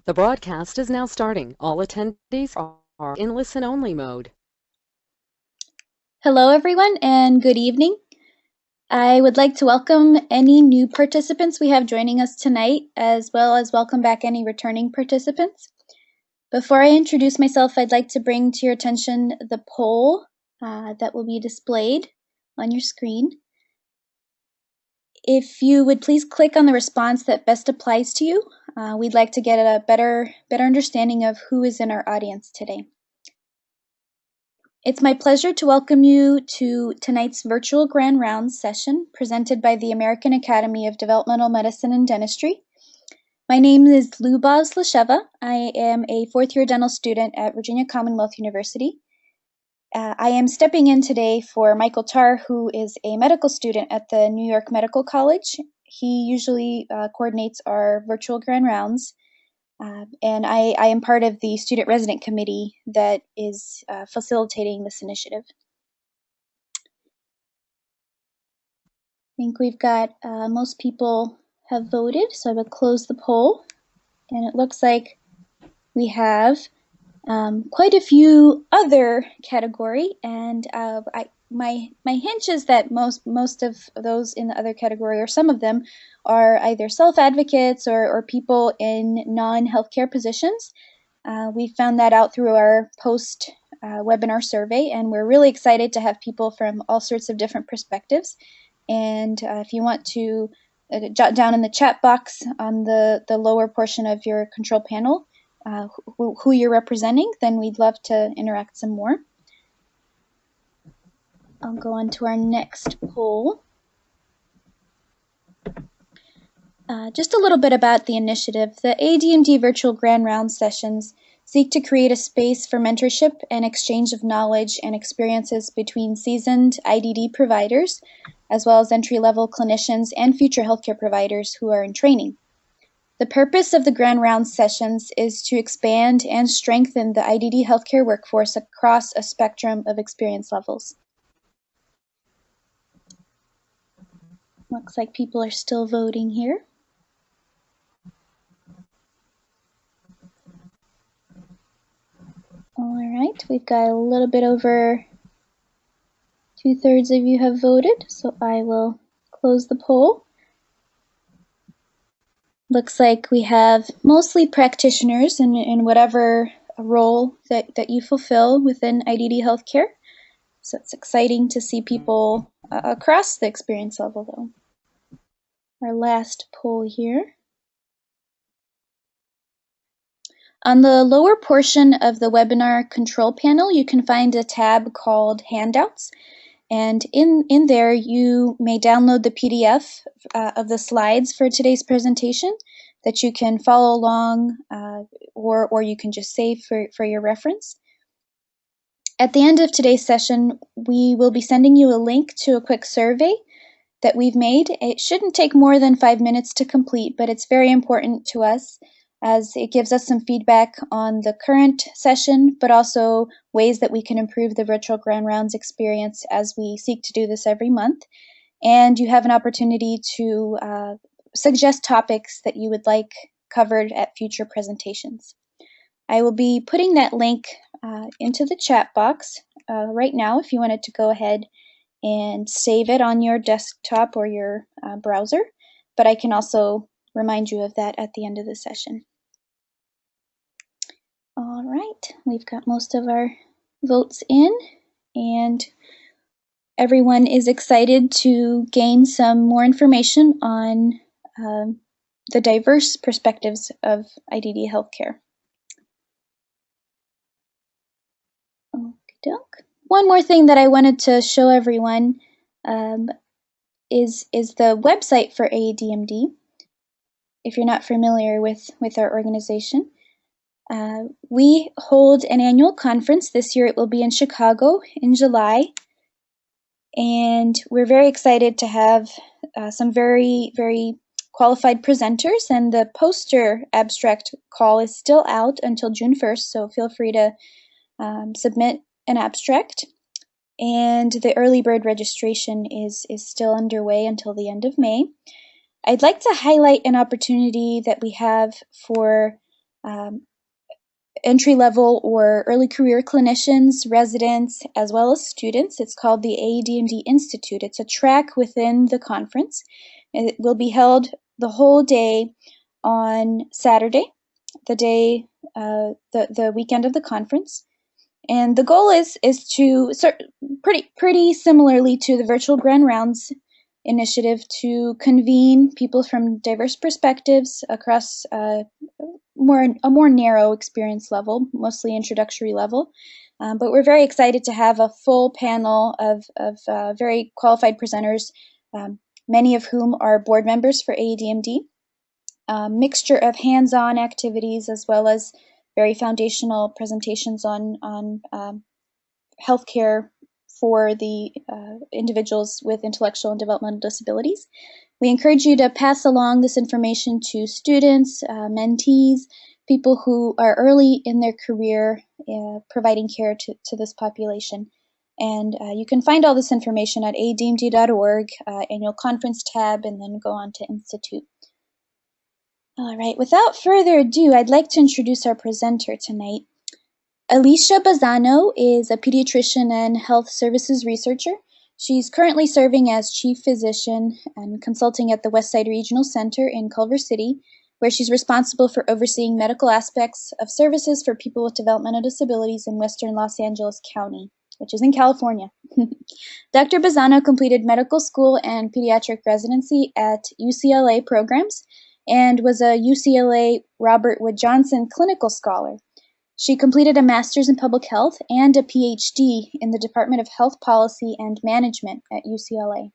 The broadcast is now starting. All attendees are in listen-only mode. Hello, everyone, and good evening. I would like to welcome any new participants we have joining us tonight, as well as welcome back any returning participants. Before I introduce myself, I'd like to bring to your attention the poll that will be displayed on your screen. If you would please click on the response that best applies to you, we'd like to get a better understanding of who is in our audience today. It's my pleasure to welcome you to tonight's virtual Grand Rounds session presented by the American Academy of Developmental Medicine and Dentistry. My name is Lubaz Lasheva. I am a fourth-year dental student at Virginia Commonwealth University. I am stepping in today for Michael Tarr, who is a medical student at the New York Medical College. He usually coordinates our virtual Grand Rounds. And I am part of the student resident committee that is facilitating this initiative. I think we've got most people have voted, so I will close the poll. And it looks like we have quite a few other category, and my hunch is that most of those in the other category, or some of them, are either self-advocates or people in non-healthcare positions. We found that out through our post-webinar survey, and we're really excited to have people from all sorts of different perspectives. And if you want to jot down in the chat box on the lower portion of your control panel who you're representing, then we'd love to interact some more. I'll go on to our next poll. Just a little bit about the initiative. The AADMD Virtual Grand Rounds sessions seek to create a space for mentorship and exchange of knowledge and experiences between seasoned IDD providers, as well as entry-level clinicians and future healthcare providers who are in training. The purpose of the Grand Rounds sessions is to expand and strengthen the IDD healthcare workforce across a spectrum of experience levels. Looks like people are still voting here. All right, we've got a little bit over 2/3 of you have voted, so I will close the poll. Looks like we have mostly practitioners in whatever role that you fulfill within IDD healthcare. So it's exciting to see people across the experience level, though. Our last poll here. On the lower portion of the webinar control panel, you can find a tab called Handouts. And in there, you may download the PDF of the slides for today's presentation that you can follow along or you can just save for your reference. At the end of today's session, we will be sending you a link to a quick survey that we've made. It shouldn't take more than 5 minutes to complete, but it's very important to us as it gives us some feedback on the current session, but also ways that we can improve the virtual Grand Rounds experience as we seek to do this every month. And you have an opportunity to suggest topics that you would like covered at future presentations. I will be putting that link into the chat box right now if you wanted to go ahead and save it on your desktop or your browser, but I can also remind you of that at the end of the session. All right, we've got most of our votes in, and everyone is excited to gain some more information on the diverse perspectives of IDD healthcare. Okey-doke. One more thing that I wanted to show everyone is the website for AADMD. If you're not familiar with our organization, we hold an annual conference. This year it will be in Chicago in July, and we're very excited to have some very qualified presenters, and the poster abstract call is still out until June 1st, so feel free to submit an abstract. And the early bird registration is still underway until the end of May. I'd like to highlight an opportunity that we have for entry-level or early career clinicians, residents, as well as students. It's called the AADMD Institute. It's a track within the conference. It will be held the whole day on Saturday, the weekend of the conference. And the goal is to, pretty similarly to the virtual Grand Rounds initiative, to convene people from diverse perspectives across a more narrow experience level, mostly introductory level. But we're very excited to have a full panel of very qualified presenters, many of whom are board members for AADMD. Mixture of hands-on activities as well as very foundational presentations on healthcare for the individuals with intellectual and developmental disabilities. We encourage you to pass along this information to students, mentees, people who are early in their career providing care to this population. And you can find all this information at aadmd.org, annual conference tab, and then go on to Institute. All right, without further ado, I'd like to introduce our presenter tonight. Alicia Bazzano is a pediatrician and health services researcher. She's currently serving as chief physician and consulting at the Westside Regional Center in Culver City, where she's responsible for overseeing medical aspects of services for people with developmental disabilities in Western Los Angeles County, which is in California. Dr. Bazzano completed medical school and pediatric residency at UCLA programs and was a UCLA Robert Wood Johnson clinical scholar. She completed a master's in public health and a PhD in the Department of Health Policy and Management at UCLA.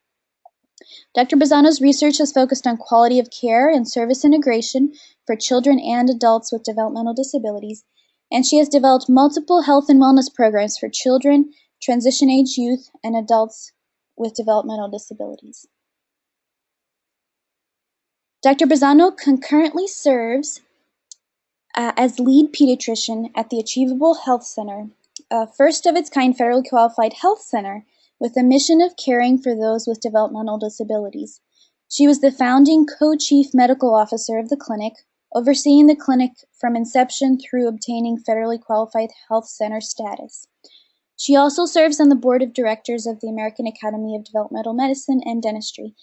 Dr. Bazzano's research has focused on quality of care and service integration for children and adults with developmental disabilities, and she has developed multiple health and wellness programs for children, transition-age youth, and adults with developmental disabilities. Dr. Bazzano concurrently serves as lead pediatrician at the Achievable Health Center, a first-of-its-kind federally qualified health center with a mission of caring for those with developmental disabilities. She was the founding co-chief medical officer of the clinic, overseeing the clinic from inception through obtaining federally qualified health center status. She also serves on the board of directors of the American Academy of Developmental Medicine and Dentistry,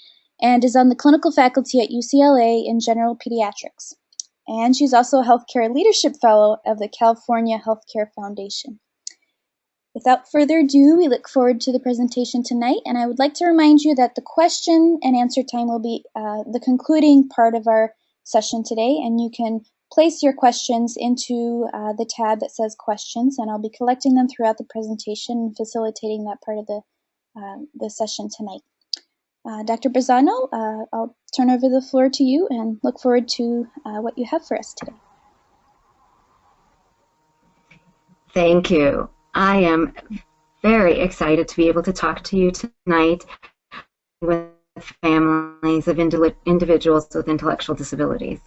and is on the clinical faculty at UCLA in general pediatrics. And she's also a Healthcare Leadership Fellow of the California Healthcare Foundation. Without further ado, we look forward to the presentation tonight, and I would like to remind you that the question and answer time will be the concluding part of our session today, and you can place your questions into the tab that says questions, and I'll be collecting them throughout the presentation and facilitating that part of the session tonight. Dr. Bazzano, I'll turn over the floor to you and look forward to what you have for us today. Thank you. I am very excited to be able to talk to you tonight with families of individuals with intellectual disabilities.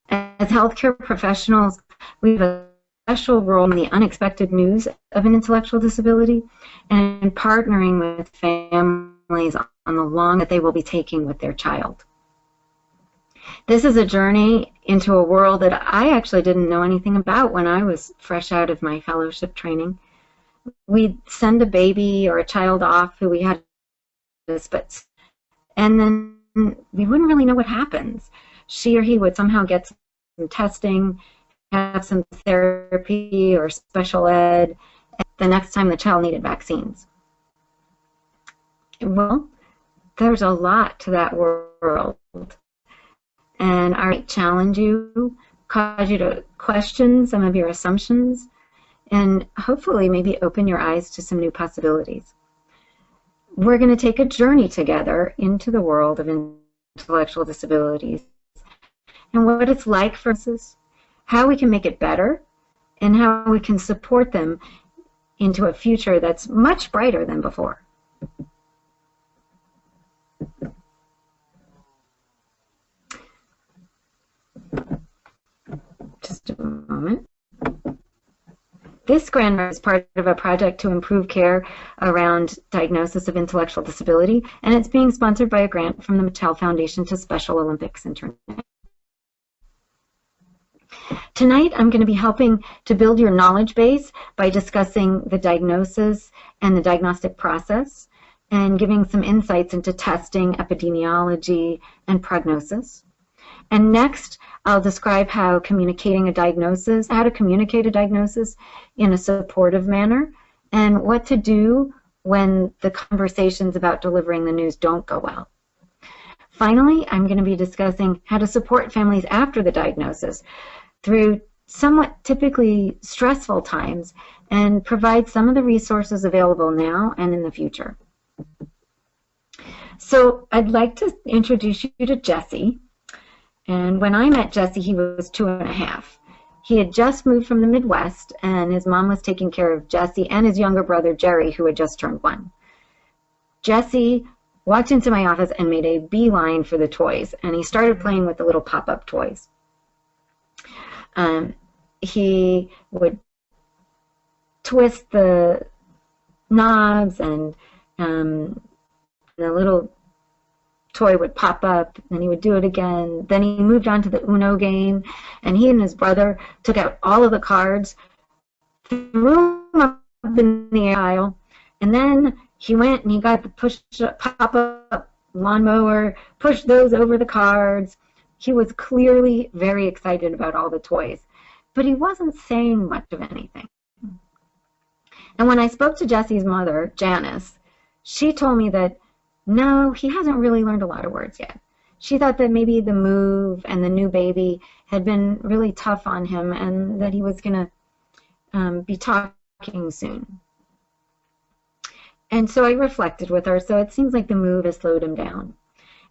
As healthcare professionals, we have a special role in the unexpected news of an intellectual disability and in partnering with families on the long that they will be taking with their child. This is a journey into a world that I actually didn't know anything about when I was fresh out of my fellowship training. We'd send a baby or a child off who we had this, and then we wouldn't really know what happens. She or he would somehow get some testing, have some therapy or special ed, the next time the child needed vaccines. Well, there's a lot to that world, and I challenge you, cause you to question some of your assumptions, and hopefully maybe open your eyes to some new possibilities. We're going to take a journey together into the world of intellectual disabilities and what it's like for us, how we can make it better, and how we can support them into a future that's much brighter than before. Just a moment. This grant is part of a project to improve care around diagnosis of intellectual disability, and it's being sponsored by a grant from the Mattel Foundation to Special Olympics International. Tonight, I'm going to be helping to build your knowledge base by discussing the diagnosis and the diagnostic process and giving some insights into testing, epidemiology, and prognosis. And next, I'll describe how to communicate a diagnosis in a supportive manner, and what to do when the conversations about delivering the news don't go well. Finally, I'm going to be discussing how to support families after the diagnosis through somewhat typically stressful times and provide some of the resources available now and in the future. So I'd like to introduce you to Jessie. And when I met Jessie, he was 2.5. He had just moved from the Midwest, and his mom was taking care of Jessie and his younger brother, Jerry, who had just turned 1. Jessie walked into my office and made a beeline for the toys, and he started playing with the little pop-up toys. He would twist the knobs, and the little toy would pop up, and he would do it again. Then he moved on to the Uno game, and he and his brother took out all of the cards, threw them up in the aisle, and then he went and he got the pop-up lawnmower, pushed those over the cards. He was clearly very excited about all the toys, but he wasn't saying much of anything. And when I spoke to Jessie's mother, Janice, she told me that no, he hasn't really learned a lot of words yet. She thought that maybe the move and the new baby had been really tough on him, and that he was going to be talking soon. And so I reflected with her, so it seems like the move has slowed him down.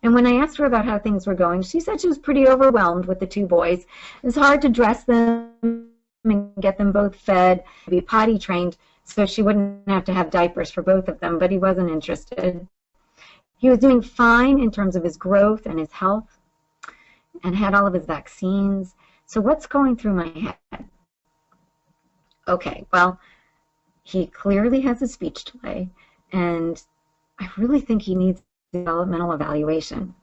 And when I asked her about how things were going, she said she was pretty overwhelmed with the 2 boys. It was hard to dress them and get them both fed, be potty trained, so she wouldn't have to have diapers for both of them, but he wasn't interested. He was doing fine in terms of his growth and his health, and had all of his vaccines. So what's going through my head? Okay, well, he clearly has a speech delay, and I really think he needs developmental evaluation.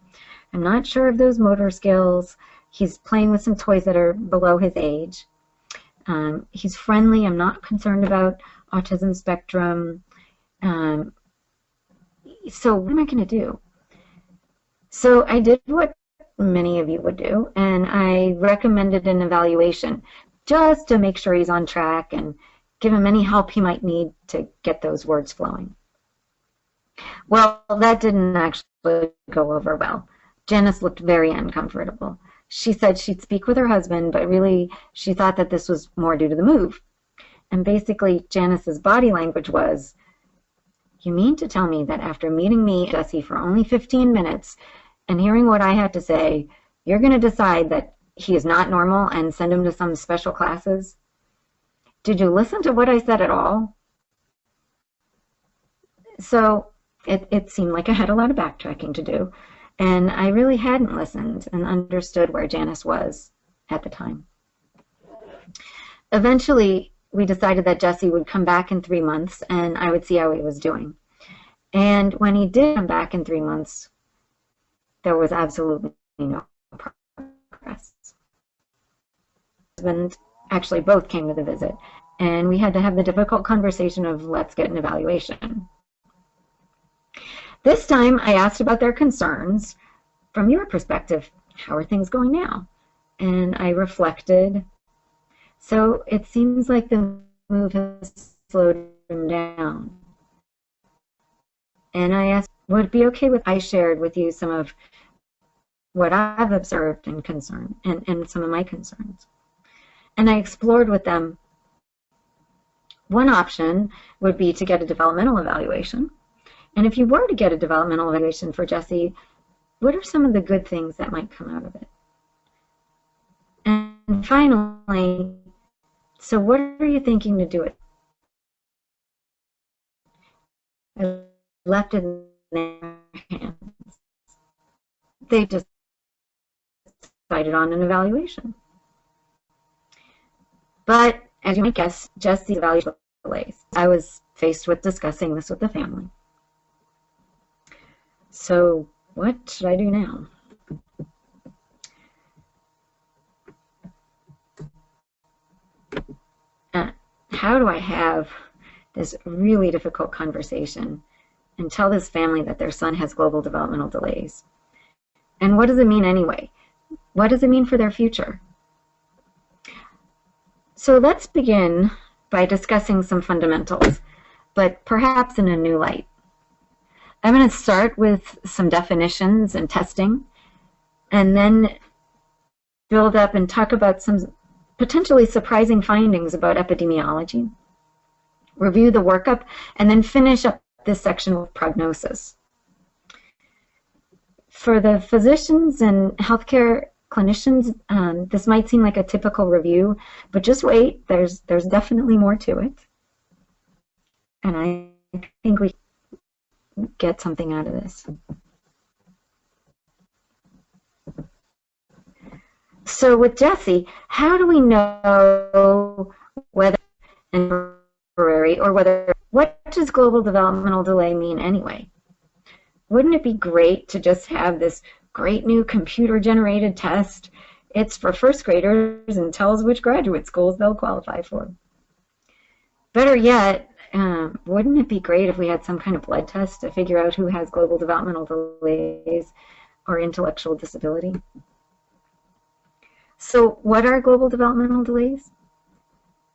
I'm not sure of those motor skills. He's playing with some toys that are below his age. He's friendly. I'm not concerned about autism spectrum. So what am I going to do? So I did what many of you would do, and I recommended an evaluation just to make sure he's on track and give him any help he might need to get those words flowing. Well, that didn't actually go over well. Janice looked very uncomfortable. She said she'd speak with her husband, but really she thought that this was more due to the move. And basically Janice's body language was, "You mean to tell me that after meeting me and Jessie for only 15 minutes and hearing what I had to say, you're going to decide that he is not normal and send him to some special classes? Did you listen to what I said at all?" So it seemed like I had a lot of backtracking to do, and I really hadn't listened and understood where Janice was at the time. Eventually, we decided that Jessie would come back in 3 months, and I would see how he was doing. And when he did come back in 3 months, there was absolutely no progress. My husband actually both came to the visit, and we had to have the difficult conversation of, let's get an evaluation. This time, I asked about their concerns. From your perspective, how are things going now? And I reflected. So it seems like the move has slowed him down. And I asked, would it be okay if I shared with you some of what I've observed and and some of my concerns? And I explored with them, one option would be to get a developmental evaluation. And if you were to get a developmental evaluation for Jessie, what are some of the good things that might come out of it? And finally, so what are you thinking to do it? I left it in their hands. They just decided on an evaluation. But as you might guess, Jessie's evaluation delays. I was faced with discussing this with the family. So what should I do now? how do I have this really difficult conversation and tell this family that their son has global developmental delays? And what does it mean anyway? What does it mean for their future? So let's begin by discussing some fundamentals, but perhaps in a new light. I'm going to start with some definitions and testing, and then build up and talk about some potentially surprising findings about epidemiology, review the workup, and then finish up this section with prognosis. For the physicians and healthcare clinicians, this might seem like a typical review, but just wait, there's definitely more to it. And I think we get something out of this. So with Jessie, how do we know whether temporary or whether, what does global developmental delay mean anyway? Wouldn't it be great to just have this great new computer-generated test? It's for first graders and tells which graduate schools they'll qualify for. Better yet, wouldn't it be great if we had some kind of blood test to figure out who has global developmental delays or intellectual disability? So what are global developmental delays?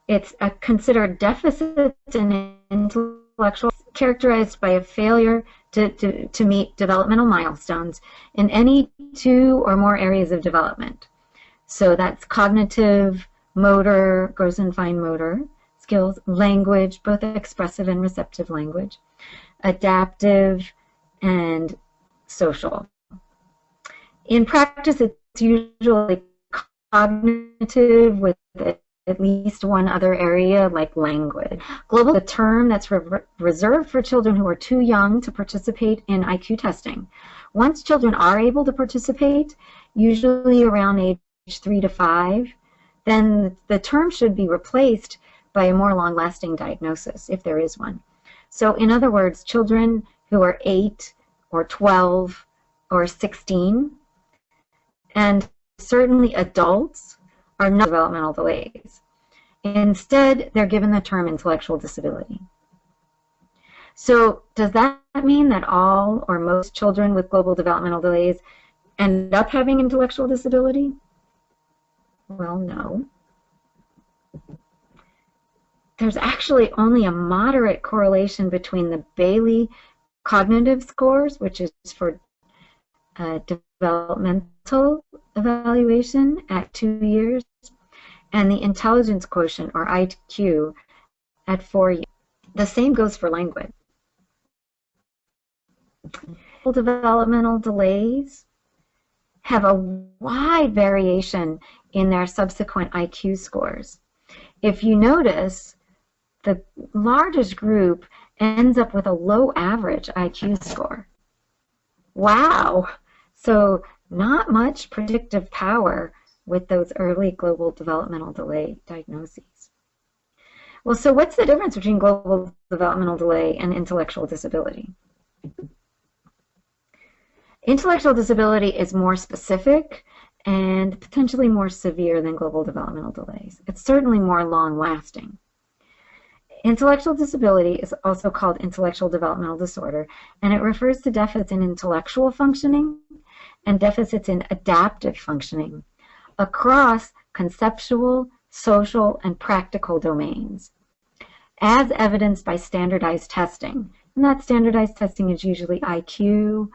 It's a considered deficit in intellectual, characterized by a failure to meet developmental milestones in any two or more areas of development. So that's cognitive, motor, gross and fine motor skills, language, both expressive and receptive language, adaptive, and social. In practice, it's usually cognitive with at least one other area like language. Global, the term that's reserved for children who are too young to participate in IQ testing. Once children are able to participate, usually around age 3 to 5, then the term should be replaced by a more long-lasting diagnosis, if there is one. So in other words, children who are 8 or 12 or 16, and certainly adults, are not developmental delays. Instead, they're given the term intellectual disability. So does that mean that all or most children with global developmental delays end up having intellectual disability? Well, no. There's actually only a moderate correlation between the Bailey cognitive scores, which is for developmental evaluation at 2 years, and the intelligence quotient, or IQ, at 4 years. The same goes for language. Developmental delays have a wide variation in their subsequent IQ scores. If you notice, the largest group ends up with a low average IQ score. Wow! So not much predictive power with those early global developmental delay diagnoses. Well, so what's the difference between global developmental delay and intellectual disability? Intellectual disability is more specific and potentially more severe than global developmental delays. It's certainly more long-lasting. Intellectual disability is also called intellectual developmental disorder, and it refers to deficits in intellectual functioning and deficits in adaptive functioning across conceptual, social, and practical domains, as evidenced by standardized testing. And that standardized testing is usually IQ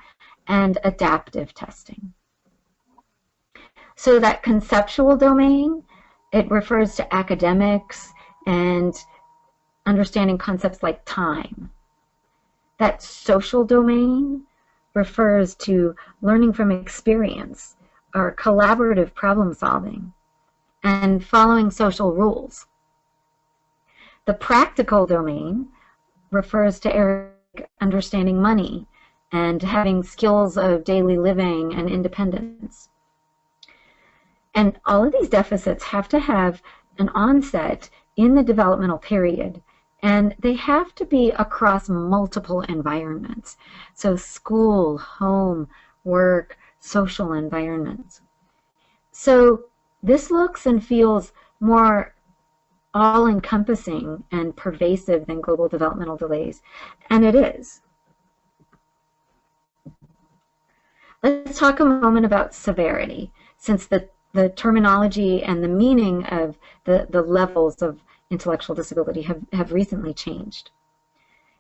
and adaptive testing. So that conceptual domain, it refers to academics and understanding concepts like time. That social domain refers to learning from experience or collaborative problem solving and following social rules. The practical domain refers to understanding money and having skills of daily living and independence. And all of these deficits have to have an onset in the developmental period, and they have to be across multiple environments. So school, home, work, social environments. So this looks and feels more all-encompassing and pervasive than global developmental delays, and it is. Let's talk a moment about severity, since the terminology and the meaning of the levels of intellectual disability have recently changed.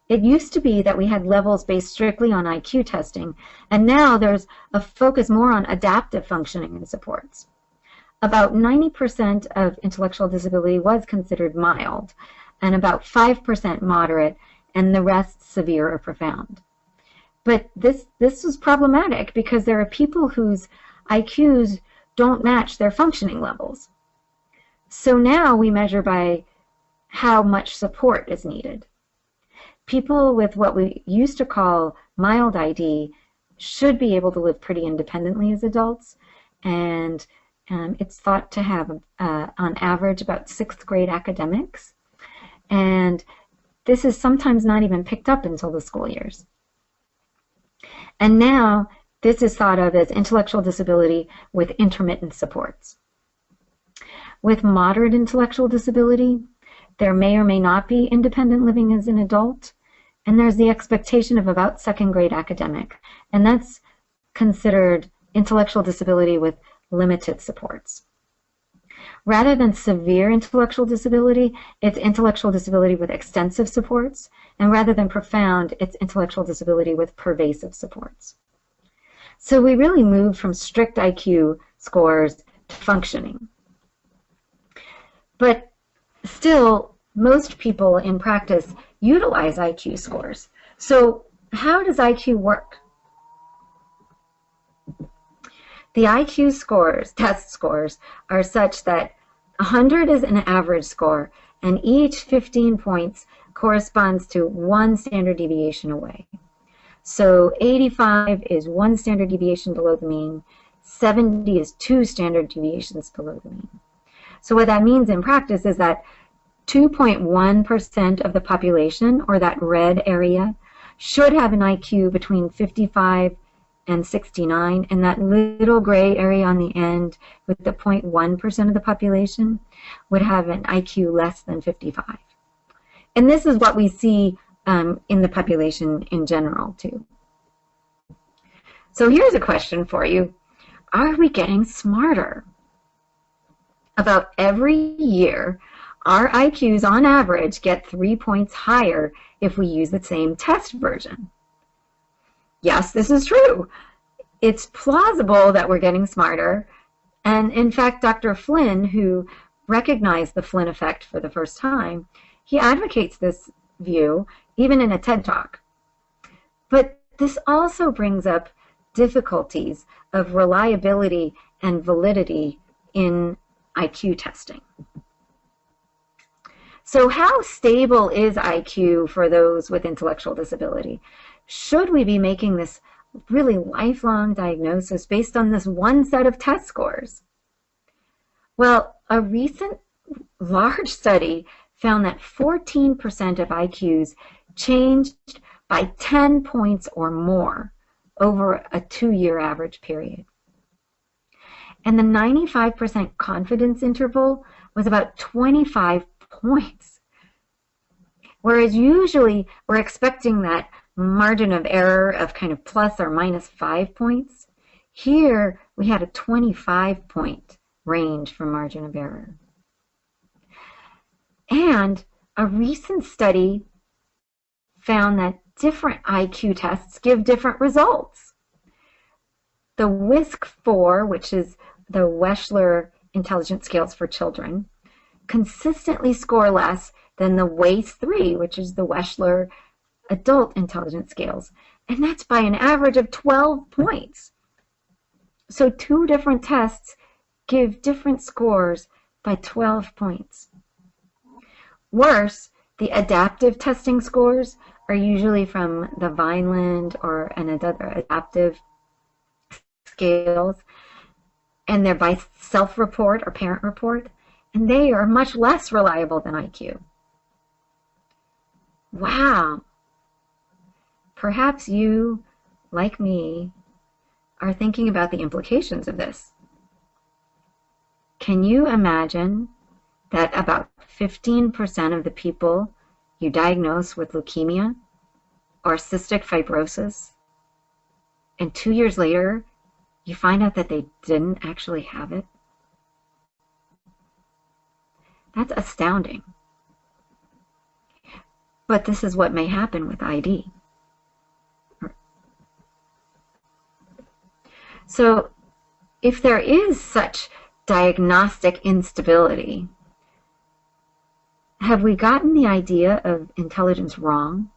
It used to be that we had levels based strictly on IQ testing, and now there's a focus more on adaptive functioning and supports. About 90% of intellectual disability was considered mild, and about 5% moderate, and the rest severe or profound. But this was problematic because there are people whose IQs don't match their functioning levels. So now we measure by how much support is needed. People with what we used to call mild ID should be able to live pretty independently as adults, and it's thought to have, on average, about 6th grade academics, and this is sometimes not even picked up until the school years. And now this is thought of as intellectual disability with intermittent supports. With moderate intellectual disability, there may or may not be independent living as an adult, and there's the expectation of about 2nd grade academic, and that's considered intellectual disability with limited supports. Rather than severe intellectual disability, it's intellectual disability with extensive supports, and rather than profound, it's intellectual disability with pervasive supports. So we really moved from strict IQ scores to functioning. But still, most people in practice utilize IQ scores. So how does IQ work? The IQ scores, test scores, are such that 100 is an average score, and each 15 points corresponds to 1 standard deviation away. So 85 is 1 standard deviation below the mean, 70 is 2 standard deviations below the mean. So what that means in practice is that 2.1% of the population, or that red area, should have an IQ between 55 and 69, and that little gray area on the end with the 0.1% of the population would have an IQ less than 55. And this is what we see in the population in general, too. So here's a question for you. Are we getting smarter? About every year, our IQs on average get 3 points higher if we use the same test version. Yes, this is true. It's plausible that we're getting smarter, and in fact, Dr. Flynn, who recognized the Flynn effect for the first time, he advocates this view even in a TED Talk. But this also brings up difficulties of reliability and validity in IQ testing. So how stable is IQ for those with intellectual disability? Should we be making this really lifelong diagnosis based on this one set of test scores? Well, a recent large study found that 14% of IQs changed by 10 points or more over a 2-year average period. And the 95% confidence interval was about 25 points. Whereas usually we're expecting that margin of error of kind of plus or minus 5 points. Here we had a 25-point range for margin of error. And a recent study found that different IQ tests give different results. The WISC-4, which is the Wechsler Intelligence Scales for Children, consistently score less than the WAIS-3, which is the Wechsler Adult Intelligence Scales, and that's by an average of 12 points. So 2 different tests give different scores by 12 points. Worse, the adaptive testing scores are usually from the Vineland or another adaptive scales, and they're by self-report or parent report, and they are much less reliable than IQ. Wow! Perhaps you, like me, are thinking about the implications of this. Can you imagine that about 15% of the people you diagnose with leukemia or cystic fibrosis, and 2 years later, you find out that they didn't actually have it? That's astounding. But this is what may happen with ID. So if there is such diagnostic instability, have we gotten the idea of intelligence wrong?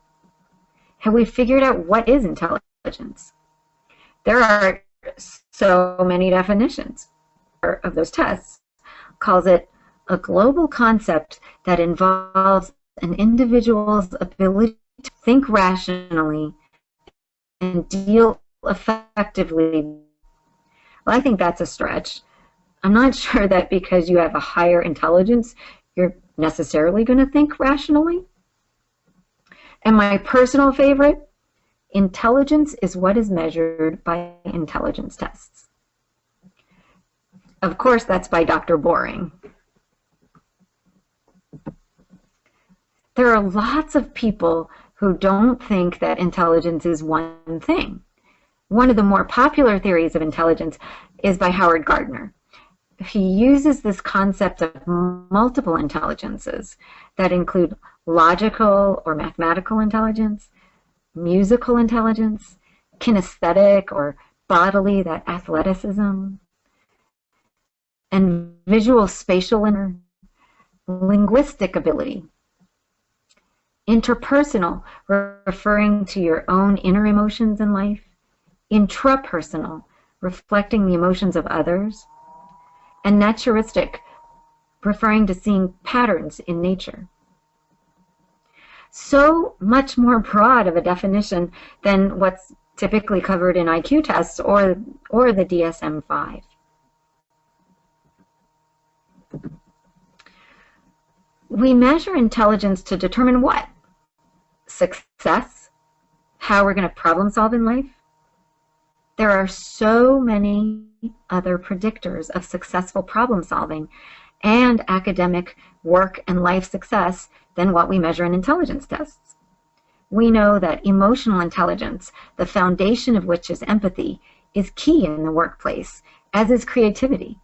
Have we figured out what is intelligence? There are so many definitions of those tests. Calls it a global concept that involves an individual's ability to think rationally and deal effectively. Well, I think that's a stretch. I'm not sure that because you have a higher intelligence, you're necessarily going to think rationally. And my personal favorite, intelligence is what is measured by intelligence tests. Of course, that's by Dr. Boring. There are lots of people who don't think that intelligence is one thing. One of the more popular theories of intelligence is by Howard Gardner. He uses this concept of multiple intelligences that include logical or mathematical intelligence, musical intelligence, kinesthetic or bodily, that athleticism, and visual spatial and linguistic ability. Interpersonal, referring to your own inner emotions in life. Intrapersonal, reflecting the emotions of others. And naturistic, referring to seeing patterns in nature. So much more broad of a definition than what's typically covered in IQ tests or the DSM-5. We measure intelligence to determine what? Success? How we're going to problem solve in life? There are so many other predictors of successful problem solving and academic work and life success than what we measure in intelligence tests. We know that emotional intelligence, the foundation of which is empathy, is key in the workplace, as is creativity.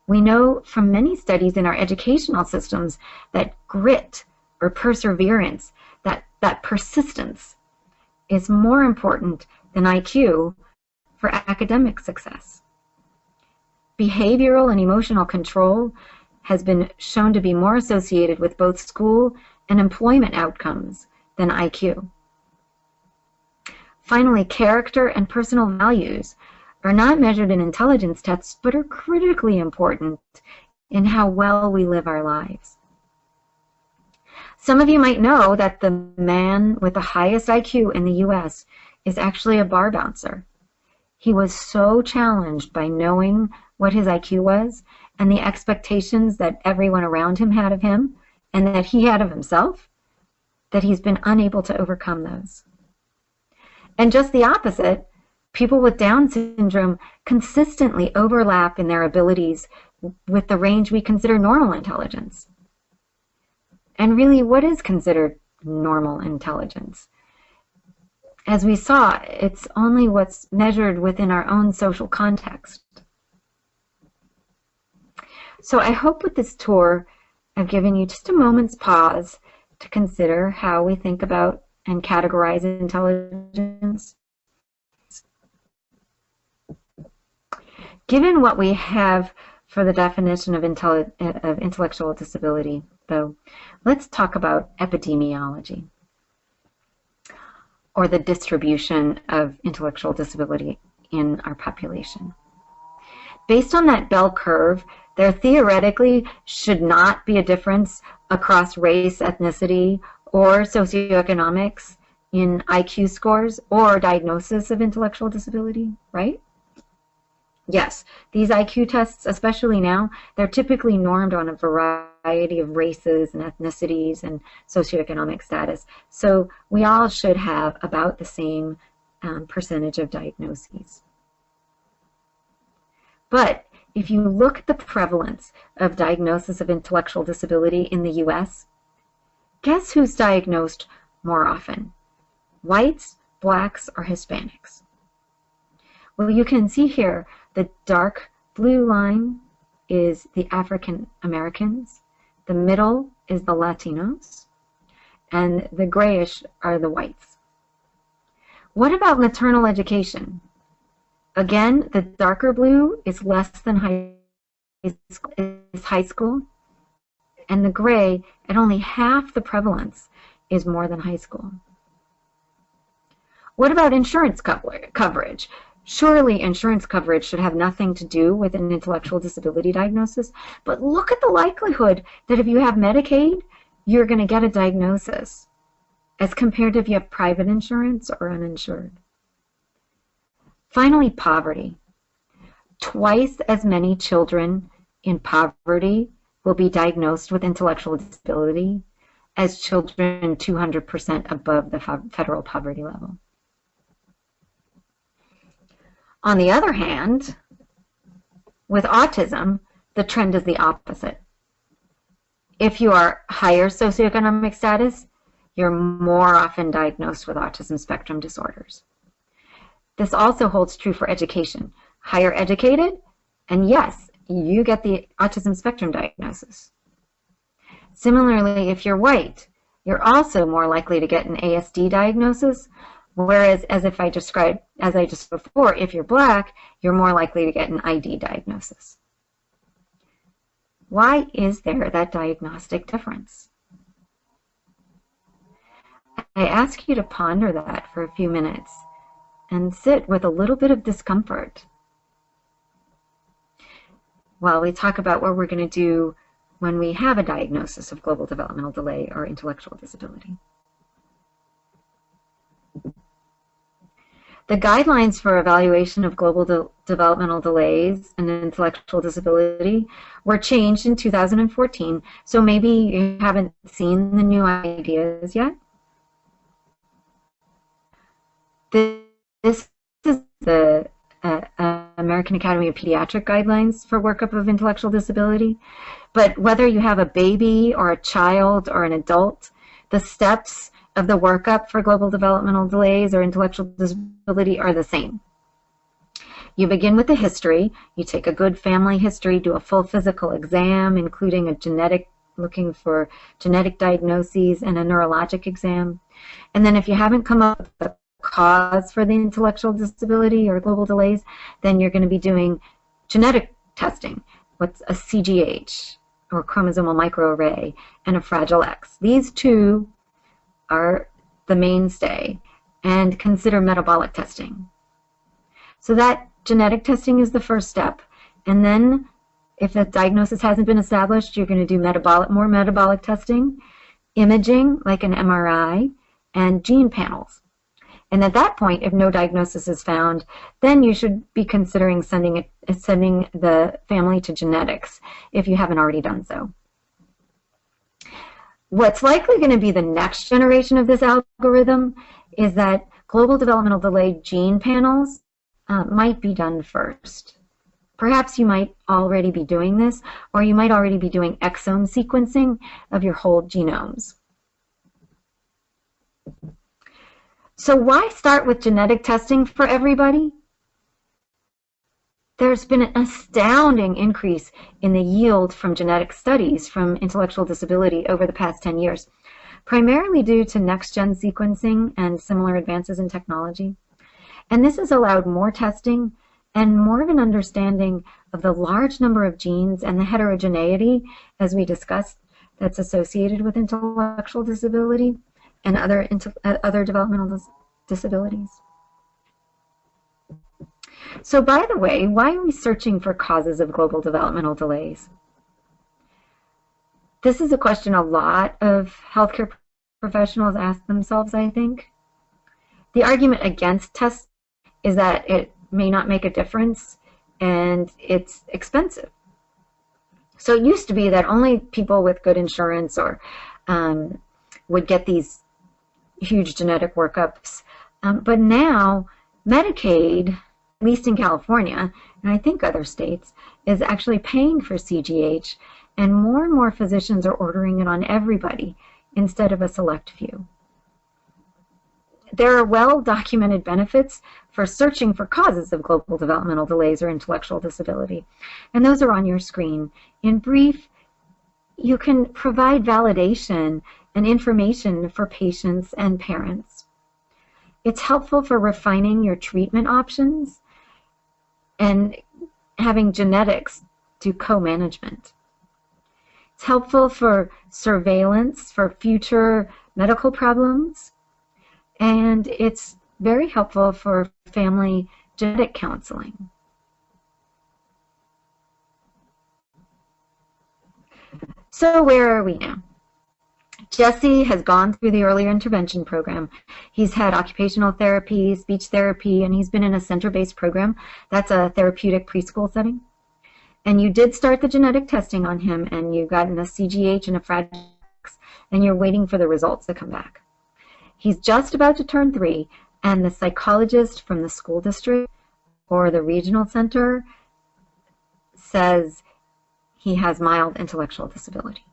We know from many studies in our educational systems that grit or perseverance, that persistence, is more important than IQ for academic success. Behavioral and emotional control has been shown to be more associated with both school and employment outcomes than IQ. Finally, character and personal values are not measured in intelligence tests, but are critically important in how well we live our lives. Some of you might know that the man with the highest IQ in the US is actually a bar bouncer. He was so challenged by knowing what his IQ was and the expectations that everyone around him had of him and that he had of himself, that he's been unable to overcome those. And just the opposite, people with Down syndrome consistently overlap in their abilities with the range we consider normal intelligence. And really, what is considered normal intelligence? As we saw, it's only what's measured within our own social context. So I hope with this tour, I've given you just a moment's pause to consider how we think about and categorize intelligence. Given what we have for the definition of intellectual disability, though, let's talk about epidemiology, or the distribution of intellectual disability in our population. Based on that bell curve, there theoretically should not be a difference across race, ethnicity, or socioeconomics in IQ scores or diagnosis of intellectual disability, right? Yes, these IQ tests, especially now, they're typically normed on a variety of races and ethnicities and socioeconomic status. So we all should have about the same percentage of diagnoses. But if you look at the prevalence of diagnosis of intellectual disability in the US, guess who's diagnosed more often? Whites, blacks, or Hispanics? Well, you can see here the dark blue line is the African Americans, the middle is the Latinos, and the grayish are the whites. What about maternal education? Again, the darker blue is less than high school, and the gray, at only half the prevalence, is more than high school. What about insurance coverage? Surely insurance coverage should have nothing to do with an intellectual disability diagnosis, but look at the likelihood that if you have Medicaid, you're going to get a diagnosis as compared to if you have private insurance or uninsured. Finally, poverty. Twice as many children in poverty will be diagnosed with intellectual disability as children 200% above the federal poverty level. On the other hand, with autism, the trend is the opposite. If you are higher socioeconomic status, you're more often diagnosed with autism spectrum disorders. This also holds true for education. Higher educated, and yes, you get the autism spectrum diagnosis. Similarly, if you're white, you're also more likely to get an ASD diagnosis, whereas as I just before, if you're black, you're more likely to get an ID diagnosis. Why is there that diagnostic difference? I ask you to ponder that for a few minutes and sit with a little bit of discomfort while we talk about what we're going to do when we have a diagnosis of global developmental delay or intellectual disability. The guidelines for evaluation of global developmental delays and intellectual disability were changed in 2014, so maybe you haven't seen the new ideas yet. This is the American Academy of Pediatric Guidelines for workup of intellectual disability. But whether you have a baby or a child or an adult, the steps of the workup for global developmental delays or intellectual disability are the same. You begin with the history. You take a good family history, do a full physical exam, including looking for genetic diagnoses and a neurologic exam. And then if you haven't come up with the cause for the intellectual disability or global delays, then you're going to be doing genetic testing. What's a CGH, or chromosomal microarray, and a Fragile X. These two are the mainstay, and consider metabolic testing. So that genetic testing is the first step, and then if the diagnosis hasn't been established, you're going to do more metabolic testing, imaging like an MRI, and gene panels. And at that point, if no diagnosis is found, then you should be considering sending the family to genetics if you haven't already done so. What's likely going to be the next generation of this algorithm is that global developmental delay gene panels might be done first. Perhaps you might already be doing this, or you might already be doing exome sequencing of your whole genomes. So why start with genetic testing for everybody? There's been an astounding increase in the yield from genetic studies from intellectual disability over the past 10 years, primarily due to next-gen sequencing and similar advances in technology. And this has allowed more testing and more of an understanding of the large number of genes and the heterogeneity, as we discussed, that's associated with intellectual disability and other developmental disabilities. So by the way, why are we searching for causes of global developmental delays? This is a question a lot of healthcare professionals ask themselves, I think. The argument against tests is that it may not make a difference and it's expensive. So it used to be that only people with good insurance or would get these huge genetic workups. But now Medicaid least in California, and I think other states, is actually paying for CGH, and more physicians are ordering it on everybody instead of a select few. There are well-documented benefits for searching for causes of global developmental delays or intellectual disability, and those are on your screen. In brief, you can provide validation and information for patients and parents. It's helpful for refining your treatment options and having genetics do co-management. It's helpful for surveillance for future medical problems, and it's very helpful for family genetic counseling. So where are we now? Jessie has gone through the earlier intervention program. He's had occupational therapy, speech therapy, and he's been in a center-based program. That's a therapeutic preschool setting. And you did start the genetic testing on him, and you've gotten a CGH and a Fragile X, and you're waiting for the results to come back. He's just about to turn 3, and the psychologist from the school district or the regional center says he has mild intellectual disability.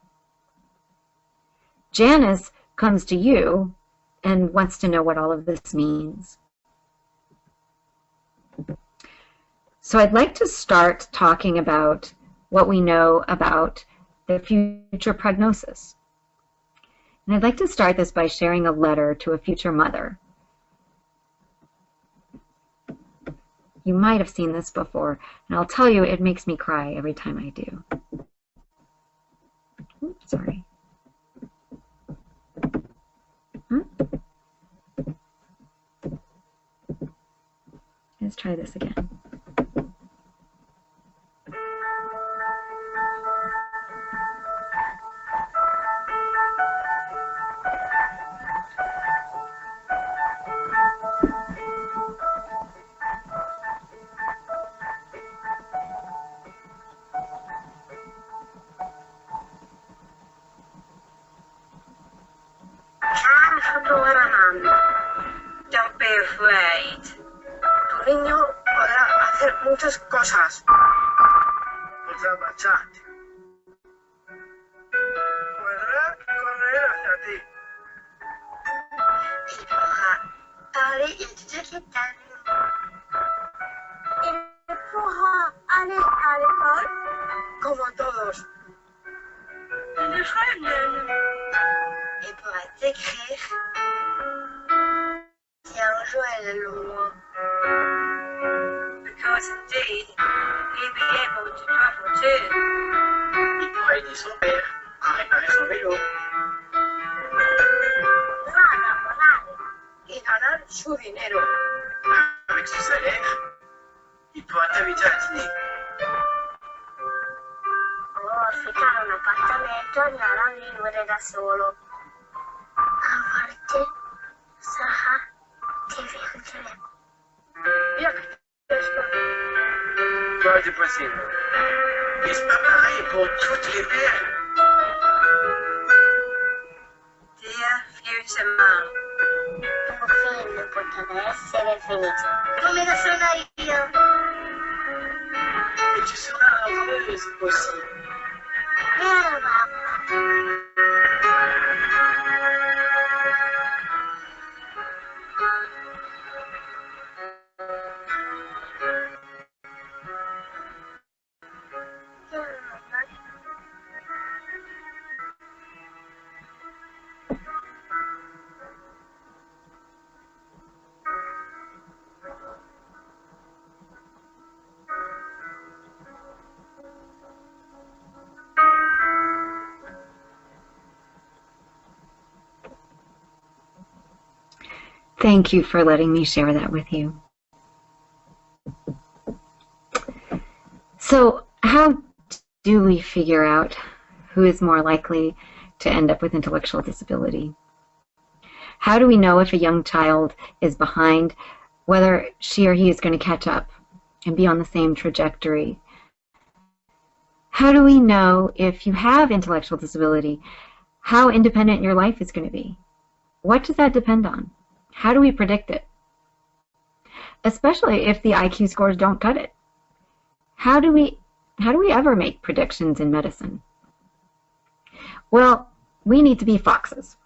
Janice comes to you and wants to know what all of this means. So I'd like to start talking about what we know about the future prognosis. And I'd like to start this by sharing a letter to a future mother. You might have seen this before, and I'll tell you, it makes me cry every time I do. Oops, sorry. Let's try this again. Don't be afraid. Tu niño podrá hacer muchas cosas. Podrá marcharte. Podrá correr hacia ti. Y podrá darle empuja al alcohol como todos. Et pourra t'écrire si un jour elle est loin. Because indeed, he'll be able to travel too. Il pourra aider son père à réparer son vélo. Pourra laborar y ganar su dinero. Avec son salaire, il pourra t'inviter à dîner. Affittare un appartamento e andare a vivere da solo. A volte sarà difficile. Jak to? Bardzo possible. Jest pas pareil pour toutes les mères. Dear future mom. Tuo figlio potrà essere felice. Come lo sono io. E tu seras heureuse aussi. Vero, mamma. Thank you for letting me share that with you. So how do we figure out who is more likely to end up with intellectual disability? How do we know if a young child is behind, whether she or he is going to catch up and be on the same trajectory? How do we know if you have intellectual disability, how independent your life is going to be? What does that depend on? How do we predict it? especially if the IQ scores don't cut it. How do we ever make predictions in medicine? Well, we need to be foxes.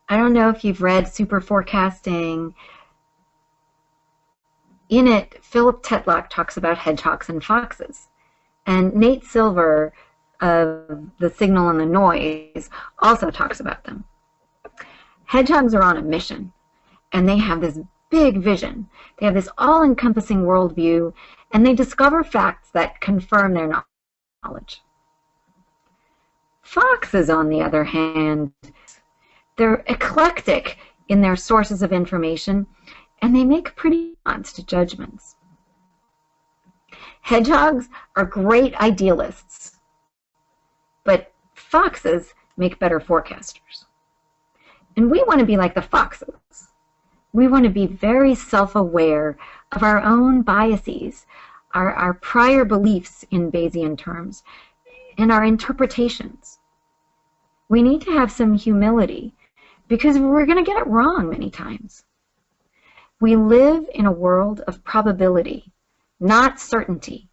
I don't know if you've read Super Forecasting. In it, Philip Tetlock talks about hedgehogs and foxes. And Nate Silver of The Signal and the Noise also talks about them. Hedgehogs are on a mission, and they have this big vision. They have this all-encompassing worldview, and they discover facts that confirm their knowledge. Foxes, on the other hand, they're eclectic in their sources of information, and they make pretty nuanced judgments. Hedgehogs are great idealists, but foxes make better forecasters. And we want to be like the foxes. We want to be very self-aware of our own biases, our prior beliefs in Bayesian terms, and our interpretations. We need to have some humility because we're going to get it wrong many times. We live in a world of probability, not certainty.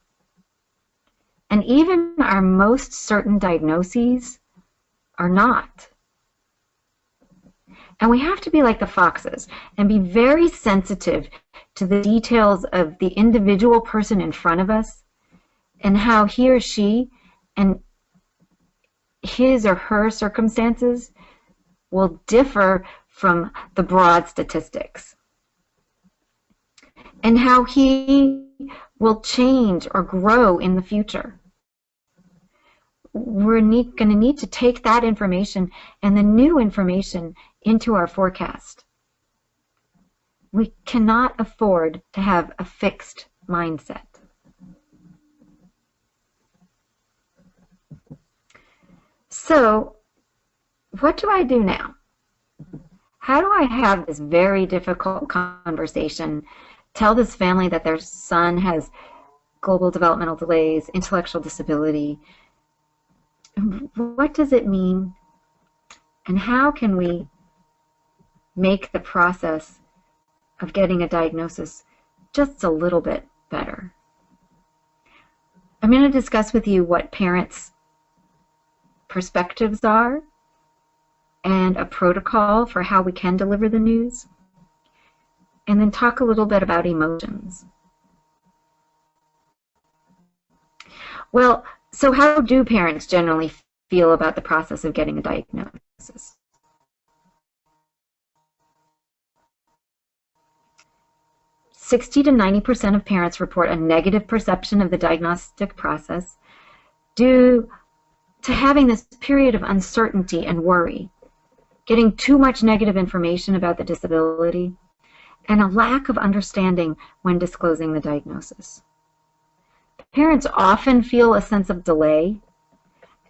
And even our most certain diagnoses are not. And we have to be like the foxes and be very sensitive to the details of the individual person in front of us and how he or she and his or her circumstances will differ from the broad statistics, and how he will change or grow in the future. We're going to need to take that information and the new information into our forecast. We cannot afford to have a fixed mindset. So, what do I do now? How do I have this very difficult conversation, tell this family that their son has global developmental delays, intellectual disability? What does it mean? And how can we make the process of getting a diagnosis just a little bit better? I'm going to discuss with you what parents' perspectives are and a protocol for how we can deliver the news, and then talk a little bit about emotions. Well, so how do parents generally feel about the process of getting a diagnosis? (60% to 90% of parents report a negative perception of the diagnostic process due to having this period of uncertainty and worry, getting too much negative information about the disability, and a lack of understanding when disclosing the diagnosis. Parents often feel a sense of delay,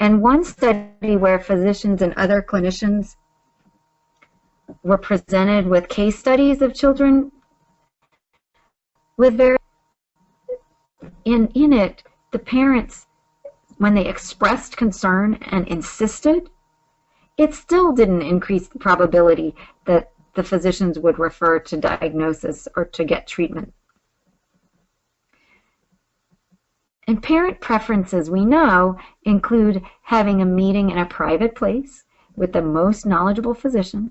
and one study where physicians and other clinicians were presented with case studies of children with in it, the parents, when they expressed concern and insisted, it still didn't increase the probability that the physicians would refer to diagnosis or to get treatment. And parent preferences, we know, include having a meeting in a private place with the most knowledgeable physician,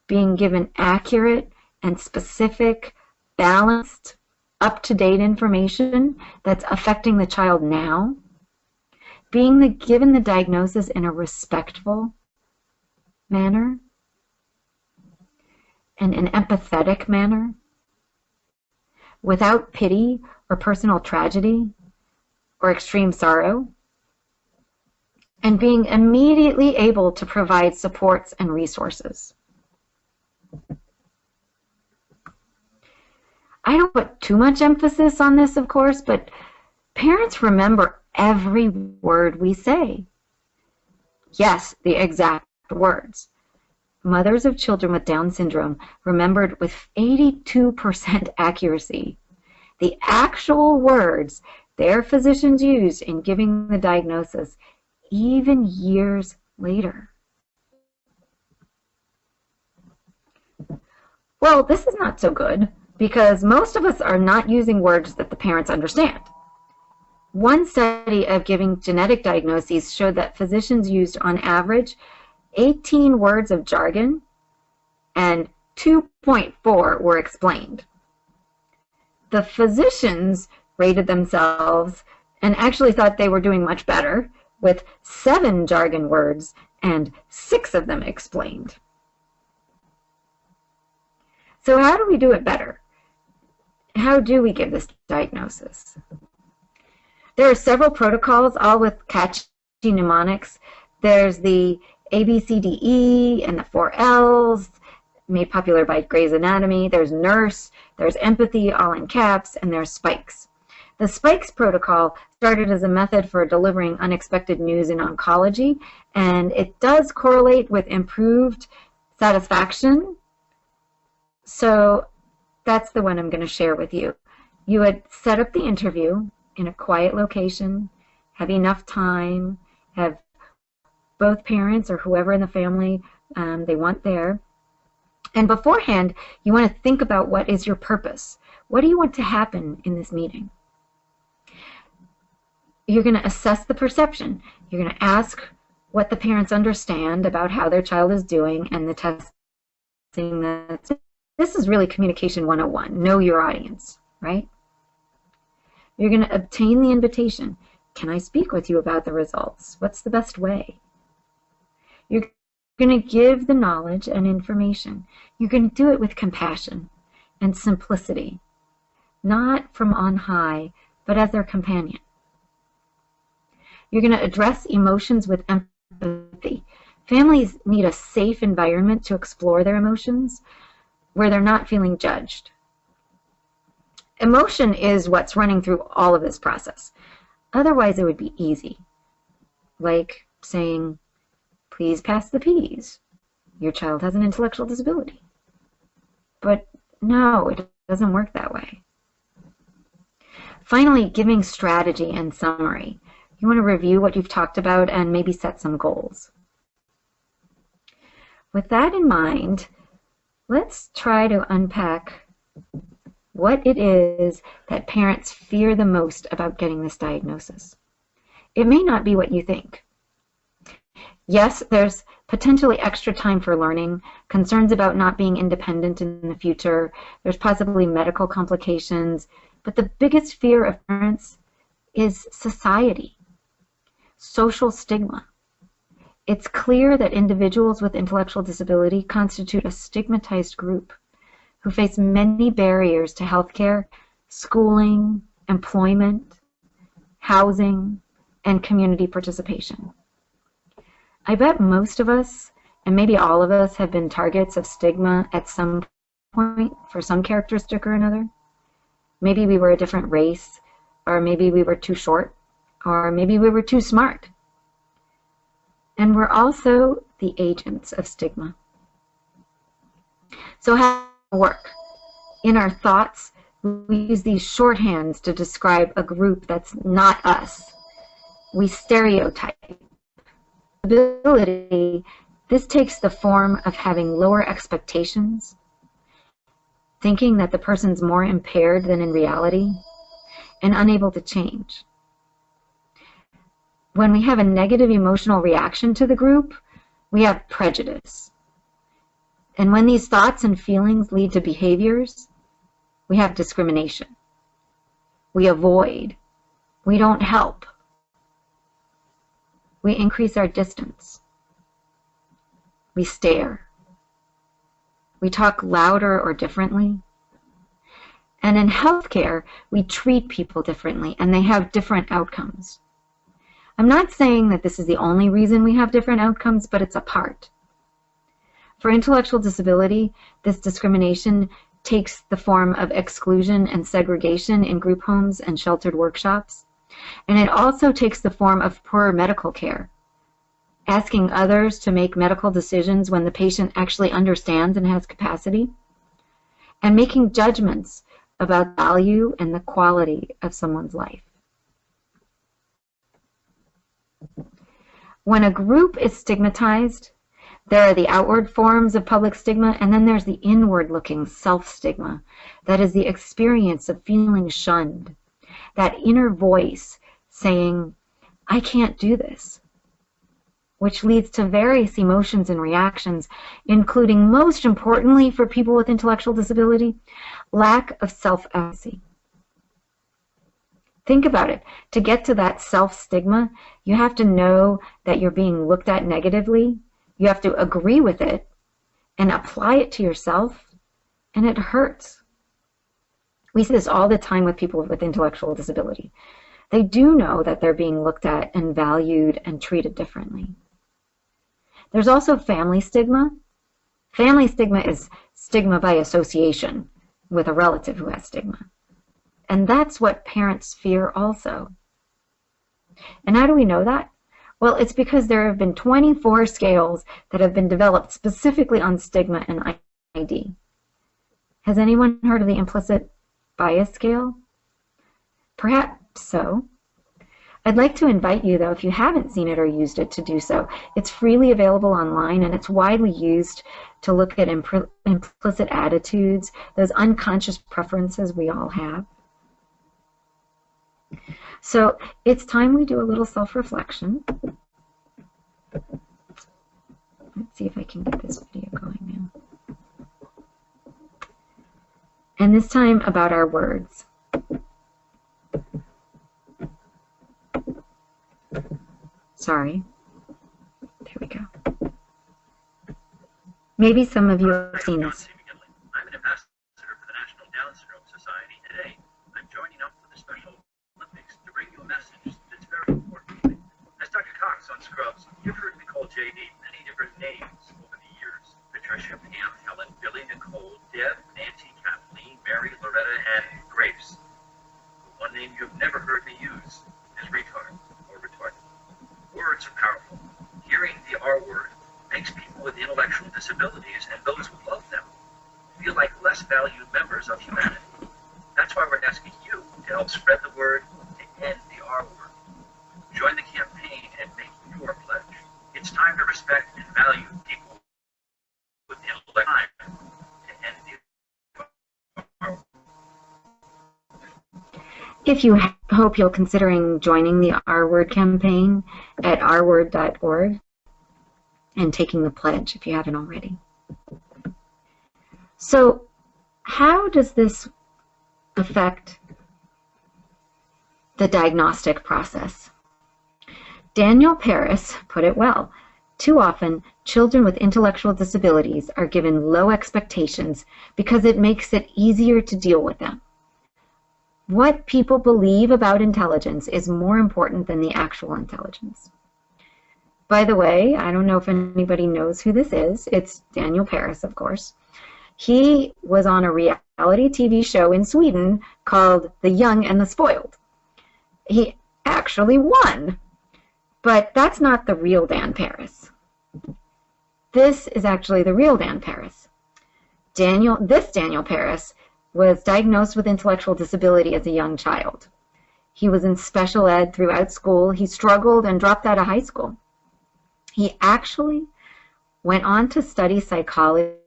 being given accurate and specific, balanced, up-to-date information that's affecting the child now, being given the diagnosis in a respectful manner and an empathetic manner, without pity or personal tragedy or extreme sorrow, and being immediately able to provide supports and resources. I don't put too much emphasis on this, of course, but parents remember every word we say. Yes, the exact words. Mothers of children with Down syndrome remembered with 82% accuracy the actual words their physicians used in giving the diagnosis, even years later. Well, this is not so good because most of us are not using words that the parents understand. One study of giving genetic diagnoses showed that physicians used on average 18 words of jargon and 2.4 were explained. The physicians rated themselves and actually thought they were doing much better with 7 jargon words and 6 of them explained. So how do we do it better? How do we give this diagnosis? There are several protocols, all with catchy mnemonics. There's the ABCDE and the 4 L's, made popular by Grey's Anatomy. There's NURSE, there's empathy, all in caps, and there's SPIKES. The SPIKES protocol started as a method for delivering unexpected news in oncology, and it does correlate with improved satisfaction. So that's the one I'm going to share with you. You would set up the interview in a quiet location, have enough time, have both parents or whoever in the family they want there. And beforehand, you want to think about what is your purpose. What do you want to happen in this meeting? You're going to assess the perception. You're going to ask what the parents understand about how their child is doing and the testing. This is really communication 101. Know your audience, right? You're going to obtain the invitation. Can I speak with you about the results? What's the best way? You're going to give the knowledge and information. You're going to do it with compassion and simplicity, not from on high, but as their companion. You're going to address emotions with empathy. Families need a safe environment to explore their emotions where they're not feeling judged. Emotion is what's running through all of this process. Otherwise, it would be easy. Like saying, please pass the peas. Your child has an intellectual disability. But no, it doesn't work that way. Finally, giving strategy and summary. You want to review what you've talked about and maybe set some goals. With that in mind, let's try to unpack what it is that parents fear the most about getting this diagnosis. It may not be what you think. Yes, there's potentially extra time for learning, concerns about not being independent in the future, there's possibly medical complications, but the biggest fear of parents is society, social stigma. It's clear that individuals with intellectual disability constitute a stigmatized group who face many barriers to healthcare, schooling, employment, housing, and community participation. I bet most of us, and maybe all of us, have been targets of stigma at some point for some characteristic or another. Maybe we were a different race, or maybe we were too short, or maybe we were too smart. And we're also the agents of stigma. So how does it work? In our thoughts, we use these shorthands to describe a group that's not us. We stereotype. Ability, this takes the form of having lower expectations, thinking that the person's more impaired than in reality, and unable to change. When we have a negative emotional reaction to the group, we have prejudice. And when these thoughts and feelings lead to behaviors, we have discrimination. We avoid. We don't help. We increase our distance. We stare. We talk louder or differently. And in healthcare, we treat people differently, and they have different outcomes. I'm not saying that this is the only reason we have different outcomes, but it's a part. For intellectual disability, this discrimination takes the form of exclusion and segregation in group homes and sheltered workshops. And it also takes the form of poor medical care, asking others to make medical decisions when the patient actually understands and has capacity, and making judgments about value and the quality of someone's life. When a group is stigmatized, There are the outward forms of public stigma, and then there's the inward-looking self-stigma. That is the experience of feeling shunned. That inner voice saying, I can't do this, which leads to various emotions and reactions, including, most importantly for people with intellectual disability, lack of self-efficacy. Think about it. To get to that self-stigma, you have to know that you're being looked at negatively. You have to agree with it and apply it to yourself, and it hurts. We see this all the time with people with intellectual disability. They do know that they're being looked at and valued and treated differently. There's also family stigma. Family stigma is stigma by association with a relative who has stigma. And that's what parents fear also. And how do we know that? Well, it's because there have been 24 scales that have been developed specifically on stigma and ID. Has anyone heard of the implicit bias scale? Perhaps so. I'd like to invite you, though, if you haven't seen it or used it, to do so. It's freely available online, and it's widely used to look at implicit attitudes, those unconscious preferences we all have. So it's time we do a little self-reflection. Let's see if I can get this video going now. And this time about our words. Sorry. There we go. Maybe some of you have seen this. I'm an ambassador for the National Down Syndrome Society today. I'm joining up with the Special Olympics to bring you a message that's very important. As Dr. Cox on Scrubs, you've heard me call JD many different names over the years. Patricia, Pam, Helen, Billy, Nicole, Deb, Nancy, Kathleen, Mary, Loretta, and Grace. One name you've never heard me use is retard or retarded. Words are powerful. Hearing the R word makes people with intellectual disabilities and those who love them feel like less valued members of humanity. That's why we're asking you to help spread the word to end the R word. Join the campaign and make your pledge. It's time to respect and value people with intellectual time to end the R word. If you hope you're considering joining the R Word campaign at rword.org and taking the pledge if you haven't already. So how does this affect the diagnostic process? Daniel Paris put it well. Too often, children with intellectual disabilities are given low expectations because it makes it easier to deal with them. What people believe about intelligence is more important than the actual intelligence. By the way, I don't know if anybody knows who this is. It's Daniel Paris, of course. He was on a reality TV show in Sweden called The Young and the Spoiled. He actually won, but that's not the real Dan Paris. This is actually the real Dan Paris. This Daniel Paris was diagnosed with intellectual disability as a young child. He was in special ed throughout school. He struggled and dropped out of high school. He actually went on to study psychology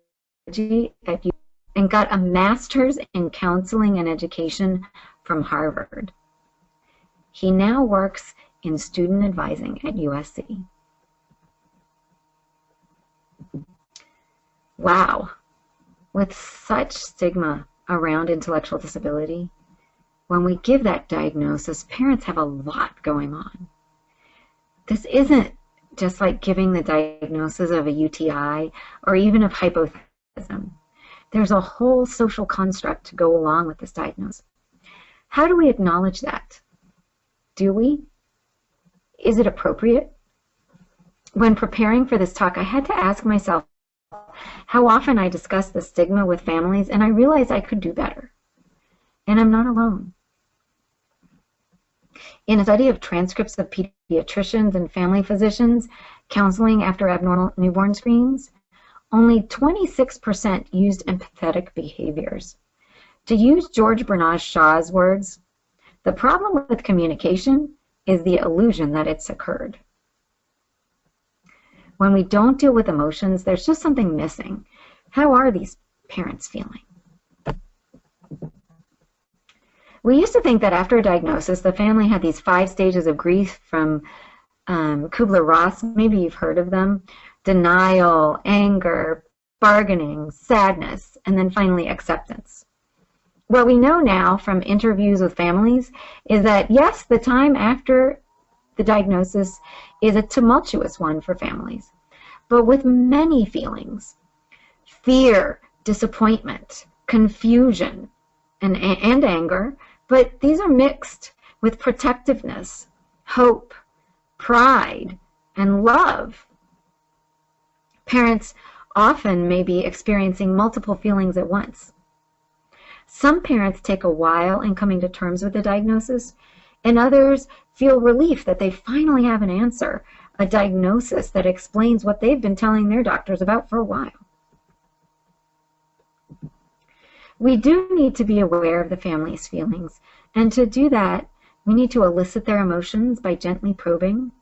at USC and got a master's in counseling and education from Harvard. He now works in student advising at USC. Wow. With such stigma around intellectual disability, when we give that diagnosis, parents have a lot going on. This isn't just like giving the diagnosis of a UTI or even of hypothyroidism. There's a whole social construct to go along with this diagnosis. How do we acknowledge that? Do we? Is it appropriate? When preparing for this talk, I had to ask myself how often I discuss the stigma with families, and I realized I could do better. And I'm not alone. In a study of transcripts of pediatricians and family physicians counseling after abnormal newborn screenings, only 26% used empathetic behaviors. To use George Bernard Shaw's words, the problem with communication is the illusion that it's occurred. When we don't deal with emotions, there's just something missing. How are these parents feeling? We used to think that after a diagnosis, the family had these 5 stages of grief from Kubler-Ross. Maybe you've heard of them. Denial, anger, bargaining, sadness, and then finally acceptance. What we know now from interviews with families is that, yes, the time after the diagnosis is a tumultuous one for families, but with many feelings: fear, disappointment, confusion, and anger, but these are mixed with protectiveness, hope, pride, and love. Parents often may be experiencing multiple feelings at once. Some parents take a while in coming to terms with the diagnosis, and others feel relief that they finally have an answer, a diagnosis that explains what they've been telling their doctors about for a while. We do need to be aware of the family's feelings, and to do that, we need to elicit their emotions by gently probing,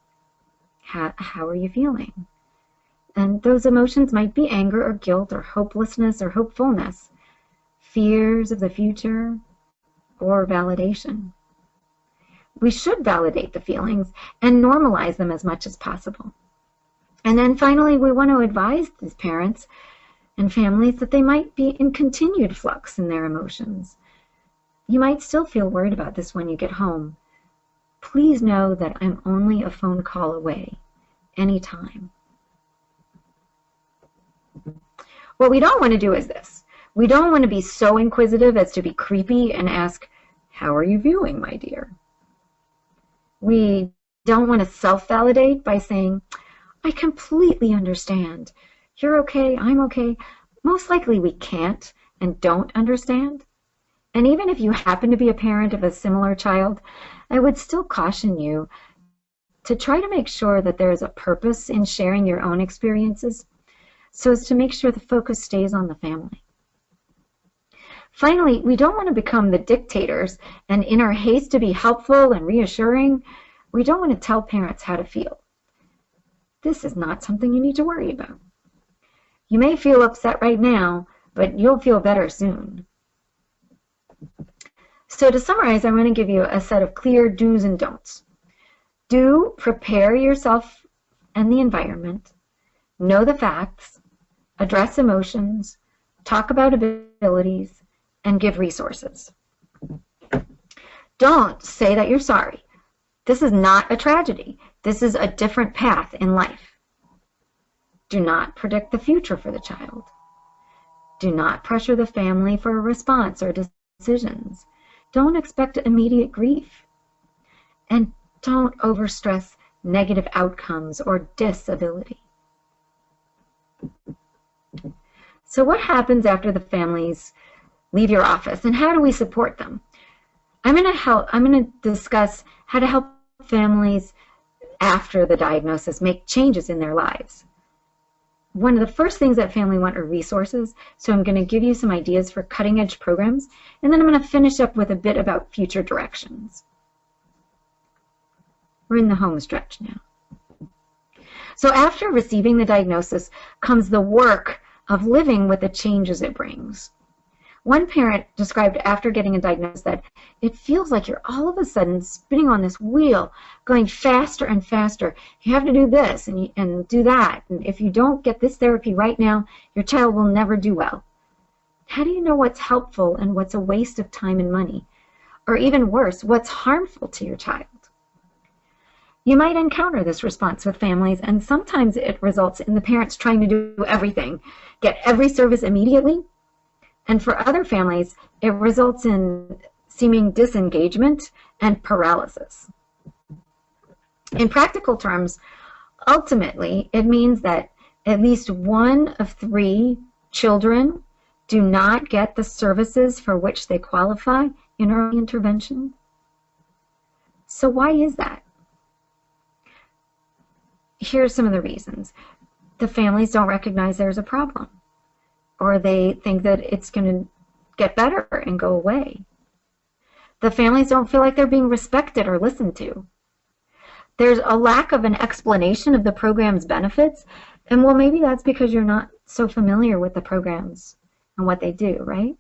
how are you feeling? And those emotions might be anger or guilt or hopelessness or hopefulness, fears of the future, or validation. We should validate the feelings and normalize them as much as possible. And then finally, we want to advise these parents and families that they might be in continued flux in their emotions. You might still feel worried about this when you get home. Please know that I'm only a phone call away, anytime. What we don't want to do is this. We don't want to be so inquisitive as to be creepy and ask, how are you feeling, my dear? We don't want to self-validate by saying, I completely understand. You're okay, I'm okay. Most likely we can't and don't understand. And even if you happen to be a parent of a similar child, I would still caution you to try to make sure that there is a purpose in sharing your own experiences, so as to make sure the focus stays on the family. Finally, we don't want to become the dictators, and in our haste to be helpful and reassuring, we don't want to tell parents how to feel. This is not something you need to worry about. You may feel upset right now, but you'll feel better soon. So to summarize, I want to give you a set of clear do's and don'ts. Do prepare yourself and the environment, know the facts, address emotions, talk about abilities, and give resources. Don't say that you're sorry. This is not a tragedy. This is a different path in life. Do not predict the future for the child. Do not pressure the family for a response or decisions. Don't expect immediate grief. And don't overstress negative outcomes or disability. So what happens after the families leave your office, and how do we support them? I'm going to discuss how to help families after the diagnosis make changes in their lives. One of the first things that family want are resources, so I'm going to give you some ideas for cutting-edge programs, and then I'm going to finish up with a bit about future directions. We're in the home stretch now. So after receiving the diagnosis comes the work of living with the changes it brings. One parent described after getting a diagnosis that it feels like you're all of a sudden spinning on this wheel, going faster and faster. You have to do this and do that. And if you don't get this therapy right now, your child will never do well. How do you know what's helpful and what's a waste of time and money? Or even worse, what's harmful to your child? You might encounter this response with families, and sometimes it results in the parents trying to do everything, get every service immediately. And for other families, it results in seeming disengagement and paralysis. In practical terms, ultimately, it means that at least 1 of 3 children do not get the services for which they qualify in early intervention. So why is that? Here's some of the reasons. The families don't recognize there's a problem, or they think that it's going to get better and go away. The families don't feel like they're being respected or listened to. there's a lack of an explanation of the program's benefits, and well, maybe that's because you're not so familiar with the programs and what they do, right?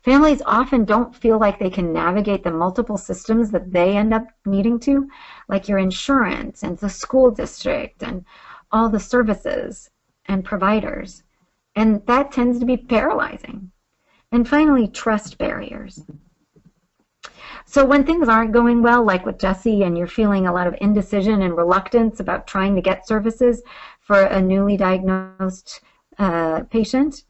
Families often don't feel like they can navigate the multiple systems that they end up needing to, like your insurance and the school district and all the services and providers. And that tends to be paralyzing. And finally, trust barriers. So when things aren't going well, like with Jessie, and you're feeling a lot of indecision and reluctance about trying to get services for a newly diagnosed patient,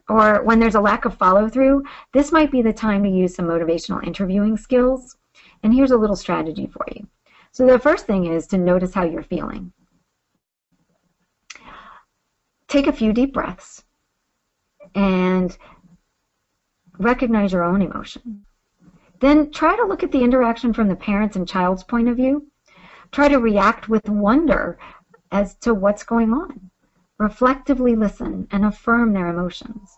or when there's a lack of follow-through, this might be the time to use some motivational interviewing skills. And here's a little strategy for you. So the first thing is to notice how you're feeling. Take a few deep breaths and recognize your own emotion. Then try to look at the interaction from the parents and child's point of view. Try to react with wonder as to what's going on. Reflectively listen and affirm their emotions.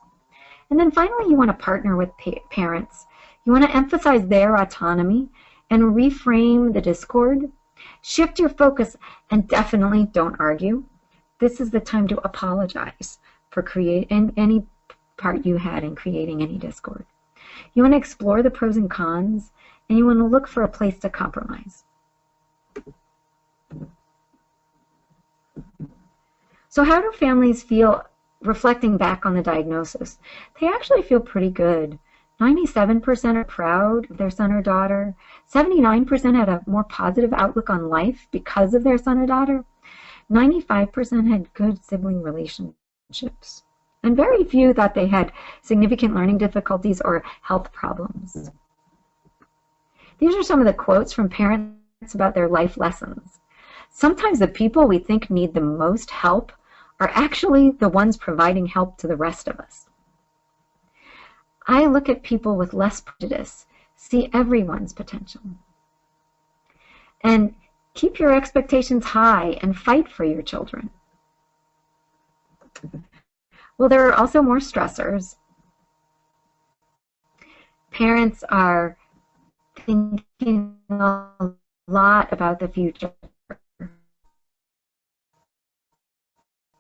And then finally, you want to partner with parents. You want to emphasize their autonomy and reframe the discord. Shift your focus and definitely don't argue. This is the time to apologize for creating any part you had in creating any discord. You want to explore the pros and cons, and you want to look for a place to compromise. So how do families feel reflecting back on the diagnosis? They actually feel pretty good. 97% are proud of their son or daughter. 79% had a more positive outlook on life because of their son or daughter. 95% had good sibling relationships. And very few thought they had significant learning difficulties or health problems. These are some of the quotes from parents about their life lessons. Sometimes the people we think need the most help are actually the ones providing help to the rest of us. I look at people with less prejudice, see everyone's potential. And keep your expectations high and fight for your children. Well, there are also more stressors. Parents are thinking a lot about the future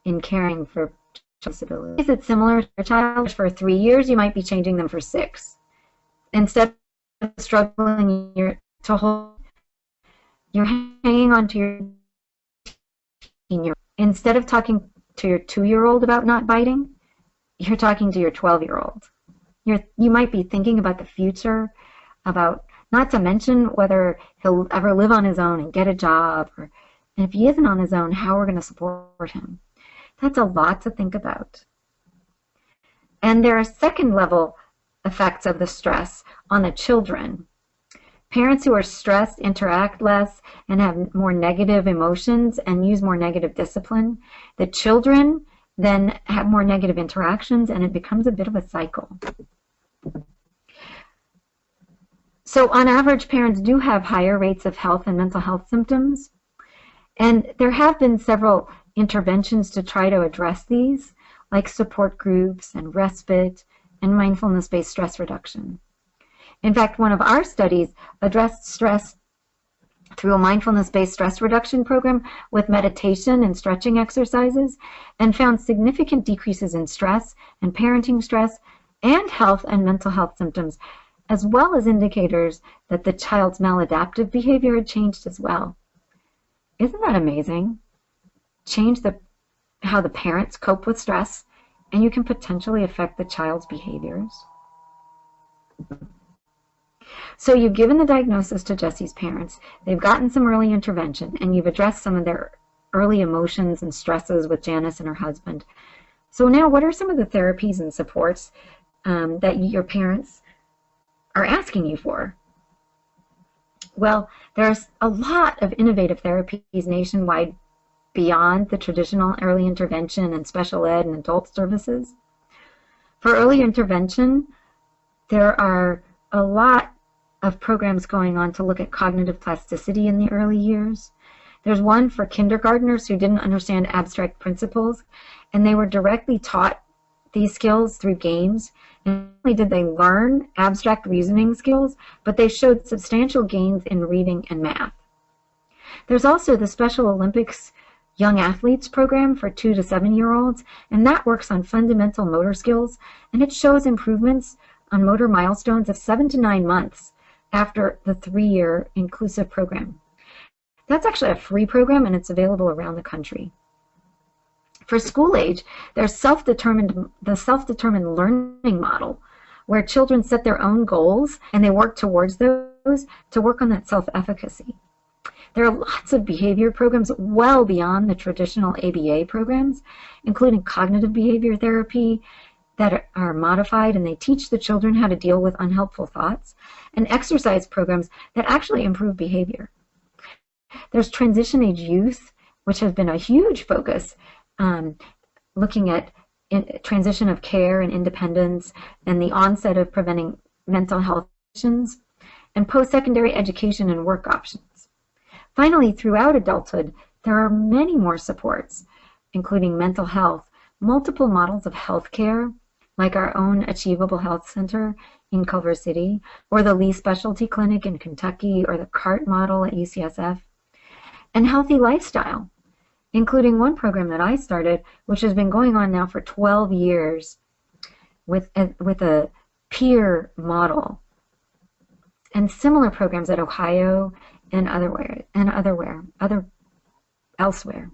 in caring for disabilities. Is it similar to a child? For 3 years, you might be changing them for 6. Instead of struggling to hold, you're hanging on to your teen-year-old. Instead of talking to your 2-year-old about not biting, you're talking to your 12-year-old. You might be thinking about the future, about, not to mention whether he'll ever live on his own and get a job, or, and if he isn't on his own, how we're going to support him. That's a lot to think about. And there are second-level effects of the stress on the children. Parents who are stressed interact less and have more negative emotions and use more negative discipline. The children then have more negative interactions, and it becomes a bit of a cycle. So on average, parents do have higher rates of health and mental health symptoms. And there have been several interventions to try to address these, like support groups and respite and mindfulness-based stress reduction. In fact, one of our studies addressed stress through a mindfulness-based stress reduction program with meditation and stretching exercises, and found significant decreases in stress and parenting stress and health and mental health symptoms, as well as indicators that the child's maladaptive behavior had changed as well. Isn't that amazing? Change how the parents cope with stress, and you can potentially affect the child's behaviors. So you've given the diagnosis to Jessie's parents, they've gotten some early intervention, and you've addressed some of their early emotions and stresses with Janice and her husband. So now what are some of the therapies and supports that your parents are asking you for? Well, there's a lot of innovative therapies nationwide beyond the traditional early intervention and special ed and adult services. For early intervention, there are a lot of programs going on to look at cognitive plasticity in the early years. There's one for kindergartners who didn't understand abstract principles, and they were directly taught these skills through games. And not only did they learn abstract reasoning skills, but they showed substantial gains in reading and math. There's also the Special Olympics Young Athletes program for 2 to 7-year-olds, and that works on fundamental motor skills, and it shows improvements on motor milestones of 7 to 9 months after the 3-year inclusive program. That's actually a free program, and it's available around the country. For school age, there's the self-determined learning model, where children set their own goals and they work towards those to work on that self-efficacy. There are lots of behavior programs well beyond the traditional ABA programs, including cognitive behavior therapy that are modified, and they teach the children how to deal with unhelpful thoughts, and exercise programs that actually improve behavior. There's transition age youth, which has been a huge focus, looking at transition of care and independence and the onset of preventing mental health conditions, and post-secondary education and work options. Finally, throughout adulthood, there are many more supports, including mental health, multiple models of health care, like our own Achievable Health Center in Culver City, or the Lee Specialty Clinic in Kentucky, or the CART model at UCSF, and healthy lifestyle, including one program that I started, which has been going on now for 12 years with a peer model, and similar programs at Ohio and elsewhere.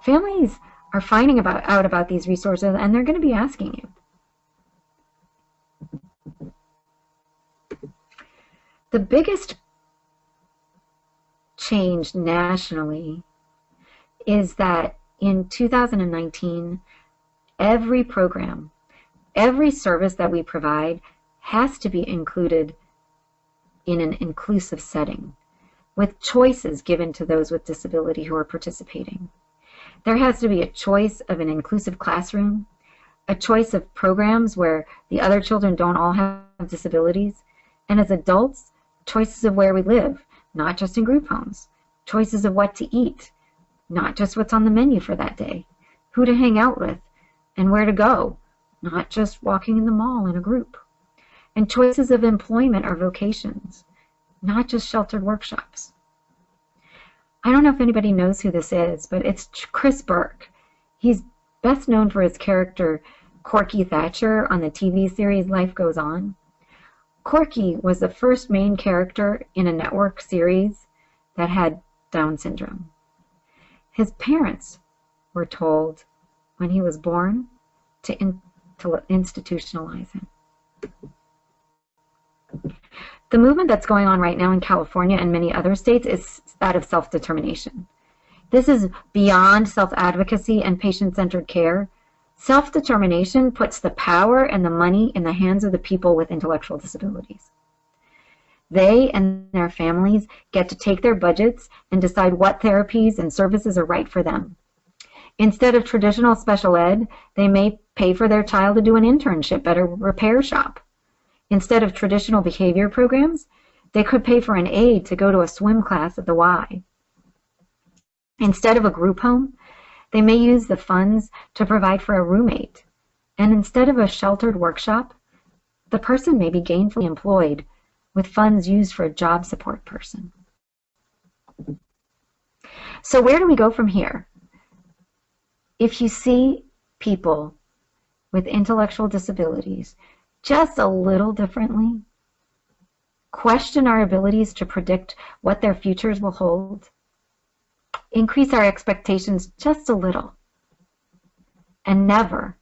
Families are finding out about these resources, and they're going to be asking you. The biggest change nationally is that in 2019, every program, every service that we provide has to be included in an inclusive setting, with choices given to those with disability who are participating. There has to be a choice of an inclusive classroom, a choice of programs where the other children don't all have disabilities, and as adults, choices of where we live, not just in group homes, choices of what to eat, not just what's on the menu for that day, who to hang out with, and where to go, not just walking in the mall in a group, and choices of employment or vocations, not just sheltered workshops. I don't know if anybody knows who this is, but it's Chris Burke. He's best known for his character Corky Thatcher on the TV series Life Goes On. Corky was the first main character in a network series that had Down syndrome. His parents were told when he was born to institutionalize him. The movement that's going on right now in California and many other states is that of self-determination. This is beyond self-advocacy and patient-centered care. Self-determination puts the power and the money in the hands of the people with intellectual disabilities. They and their families get to take their budgets and decide what therapies and services are right for them. Instead of traditional special ed, they may pay for their child to do an internship at a repair shop. Instead of traditional behavior programs, they could pay for an aide to go to a swim class at the Y. Instead of a group home, they may use the funds to provide for a roommate. And instead of a sheltered workshop, the person may be gainfully employed with funds used for a job support person. So where do we go from here? If you see people with intellectual disabilities just a little differently, question our abilities to predict what their futures will hold, increase our expectations just a little, and never,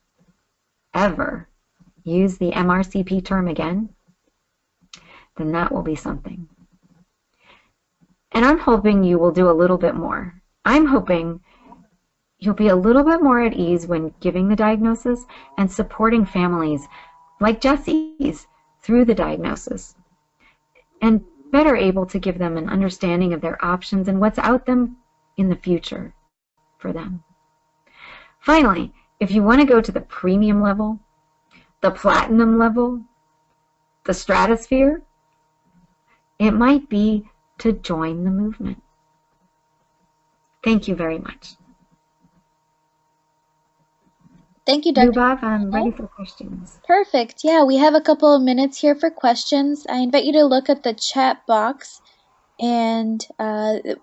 ever use the MRCP term again, then that will be something. And I'm hoping you will do a little bit more. I'm hoping you'll be a little bit more at ease when giving the diagnosis and supporting families like Jessie's through the diagnosis, and better able to give them an understanding of their options and what's out them in the future for them. Finally, if you want to go to the premium level, the platinum level, the stratosphere, it might be to join the movement. Thank you very much. Thank you, Dr. Bob, I'm ready for questions. Perfect. Yeah, we have a couple of minutes here for questions. I invite you to look at the chat box And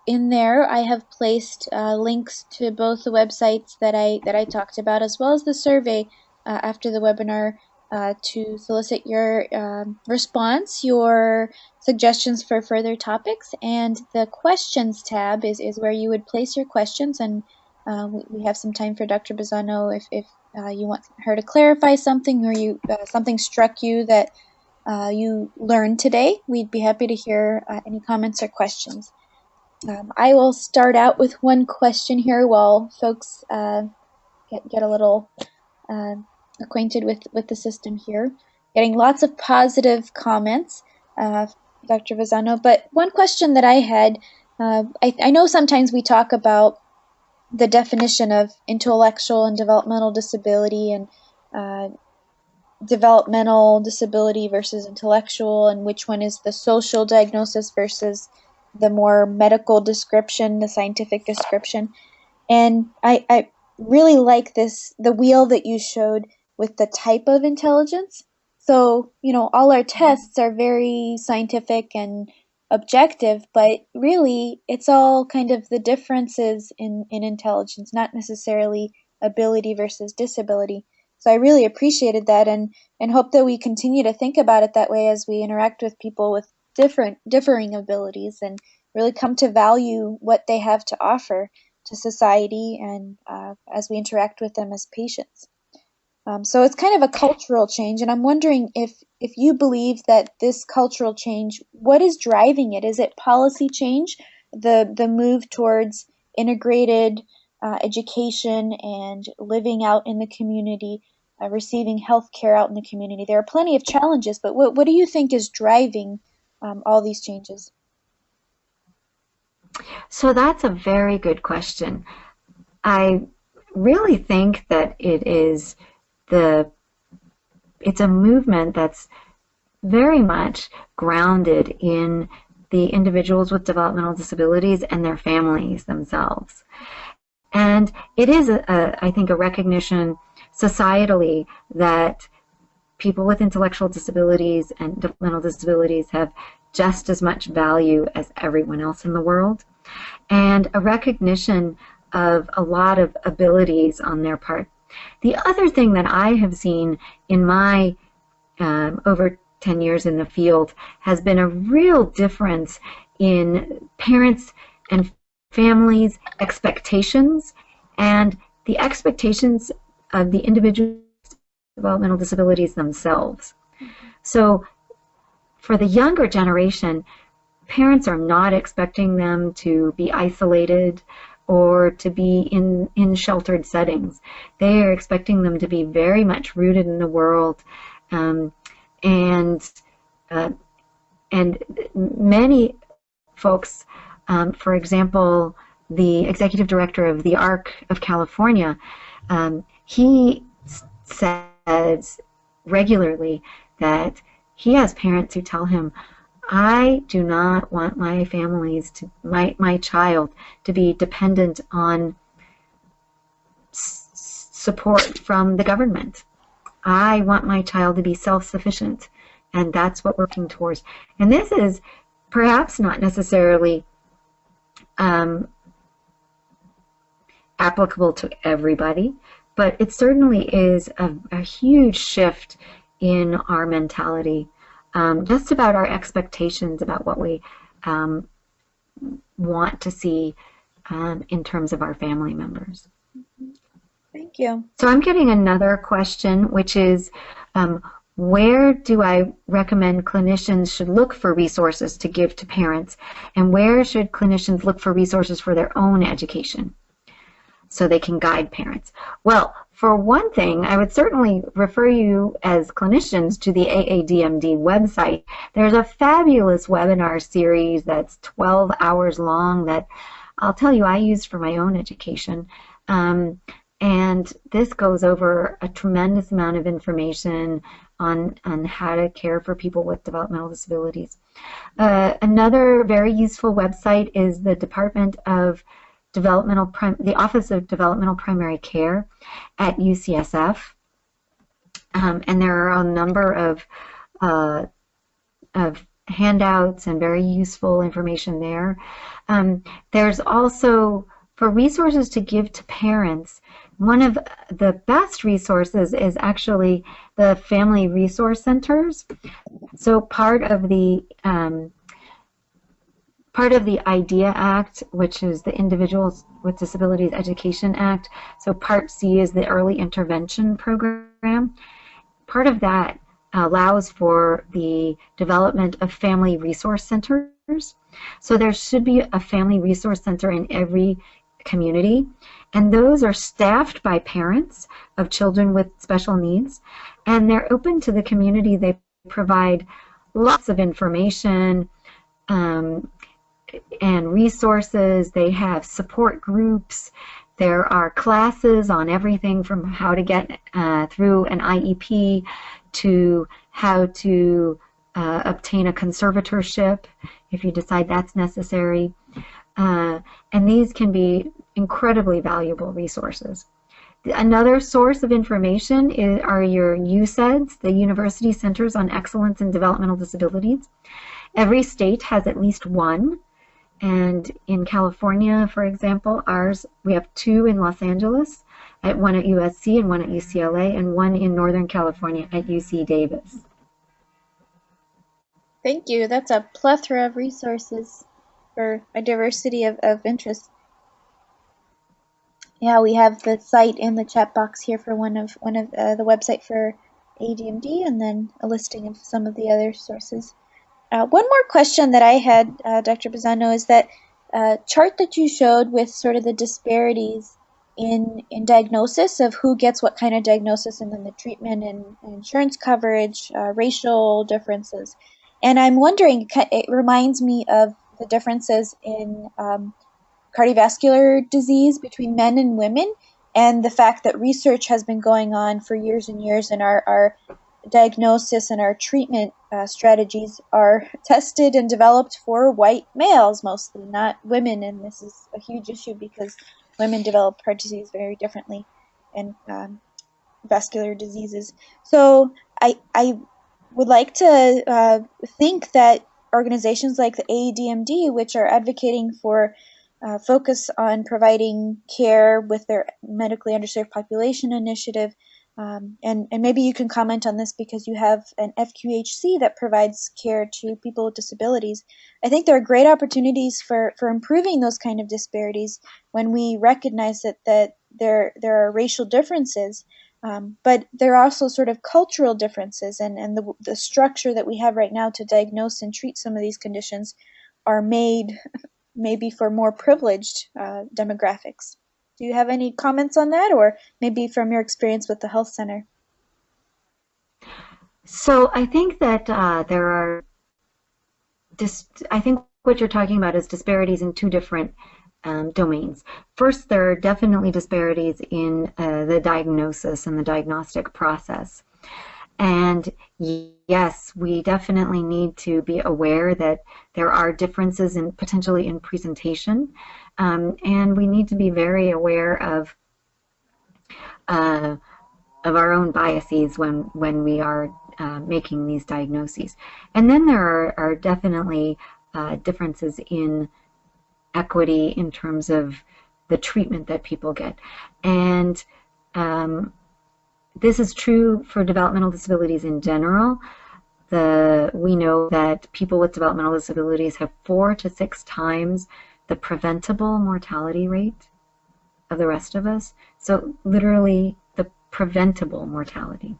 in there, I have placed links to both the websites that I talked about, as well as the survey after the webinar to solicit your response, your suggestions for further topics. And the questions tab is where you would place your questions. And we have some time for Dr. Bazzano if you want her to clarify something, or you something struck you that you learned today. We'd be happy to hear any comments or questions. I will start out with one question here while folks get a little acquainted with the system here. Getting lots of positive comments, Dr. Bazzano, but one question that I had, I know sometimes we talk about the definition of intellectual and developmental disability, and developmental disability versus intellectual, and which one is the social diagnosis versus the more medical description, the scientific description. And I really like the wheel that you showed with the type of intelligence. So, you know, all our tests are very scientific and objective, but really it's all kind of the differences in intelligence, not necessarily ability versus disability. So I really appreciated that, and hope that we continue to think about it that way as we interact with people with differing abilities, and really come to value what they have to offer to society, and as we interact with them as patients. So it's kind of a cultural change, and I'm wondering if you believe that this cultural change, what is driving it? Is it policy change, the move towards integrated education and living out in the community, receiving health care out in the community? There are plenty of challenges, but what do you think is driving all these changes? So that's a very good question. I really think that it's a movement that's very much grounded in the individuals with developmental disabilities and their families themselves. And it is, I think, a recognition societally that people with intellectual disabilities and developmental disabilities have just as much value as everyone else in the world, and a recognition of a lot of abilities on their part. The other thing that I have seen in my over 10 years in the field has been a real difference in parents and families' expectations, and the expectations of the individuals with developmental disabilities themselves. So for the younger generation, parents are not expecting them to be isolated or to be in sheltered settings. They are expecting them to be very much rooted in the world, and many folks, for example, the executive director of the ARC of California, he says regularly that he has parents who tell him, I do not want my my child to be dependent on support from the government. I want my child to be self-sufficient, and that's what we're working towards. And this is perhaps not necessarily applicable to everybody, but it certainly is a huge shift in our mentality, just about our expectations about what we want to see in terms of our family members. Thank you. So I'm getting another question, which is, where do I recommend clinicians should look for resources to give to parents, and where should clinicians look for resources for their own education so they can guide parents? Well, for one thing, I would certainly refer you as clinicians to the AADMD website. There's a fabulous webinar series that's 12 hours long that I'll tell you I use for my own education. And this goes over a tremendous amount of information on how to care for people with developmental disabilities. Another very useful website is the the Office of Developmental Primary Care at UCSF, and there are a number of handouts and very useful information there. There's also, for resources to give to parents, one of the best resources is actually the family resource centers. So part of the IDEA Act, which is the Individuals with Disabilities Education Act, so Part C is the Early Intervention Program. Part of that allows for the development of family resource centers. So there should be a family resource center in every community, and those are staffed by parents of children with special needs, and they're open to the community. They provide lots of information and resources. They have support groups. There are classes on everything from how to get through an IEP to how to obtain a conservatorship if you decide that's necessary. And these can be incredibly valuable resources. Another source of information are your UCEDs, the University Centers on Excellence in Developmental Disabilities. Every state has at least one. And in California, for example, we have 2 in Los Angeles, one at USC and one at UCLA, and one in Northern California at UC Davis. Thank you. That's a plethora of resources for a diversity of interests. Yeah, we have the site in the chat box here for one of the website for AADMD, and then a listing of some of the other sources. One more question that I had, Dr. Bazzano, is that chart that you showed with sort of the disparities in diagnosis of who gets what kind of diagnosis, and then the treatment and insurance coverage, racial differences. And I'm wondering, it reminds me of the differences in cardiovascular disease between men and women, and the fact that research has been going on for years and years, and our diagnosis and our treatment strategies are tested and developed for white males mostly, not women. And this is a huge issue because women develop heart disease very differently and vascular diseases. So I would like to think that organizations like the AADMD, which are advocating for focus on providing care with their medically underserved population initiative, and maybe you can comment on this because you have an FQHC that provides care to people with disabilities. I think there are great opportunities for improving those kind of disparities when we recognize that there are racial differences, but there are also sort of cultural differences, and the structure that we have right now to diagnose and treat some of these conditions are made maybe for more privileged demographics. Do you have any comments on that, or maybe from your experience with the health center? So I think that there are, I think what you're talking about is disparities in 2 different domains. First, there are definitely disparities in the diagnosis and the diagnostic process. And yes, we definitely need to be aware that there are differences potentially in presentation, and we need to be very aware of our own biases when we are making these diagnoses. And then there are definitely differences in equity in terms of the treatment that people get. And this is true for developmental disabilities in general. We know that people with developmental disabilities have 4 to 6 times the preventable mortality rate of the rest of us. So literally the preventable mortality.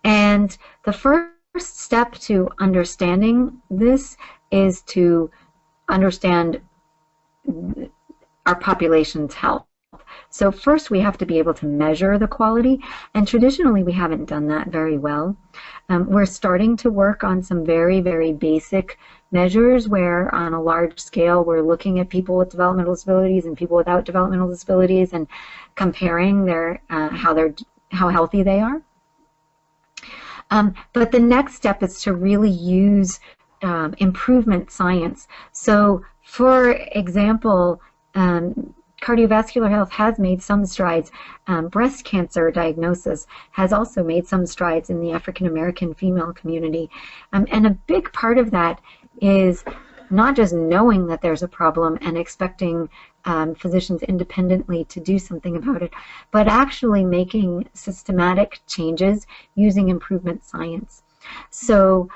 And the first step to understanding this is to understand our population's health. So first we have to be able to measure the quality, and traditionally we haven't done that very well. We're starting to work on some very, very basic measures where on a large scale we're looking at people with developmental disabilities and people without developmental disabilities and comparing how healthy they are. But the next step is to really use improvement science. So for example, cardiovascular health has made some strides. Breast cancer diagnosis has also made some strides in the African American female community. And a big part of that is not just knowing that there's a problem and expecting physicians independently to do something about it, but actually making systematic changes using improvement science. So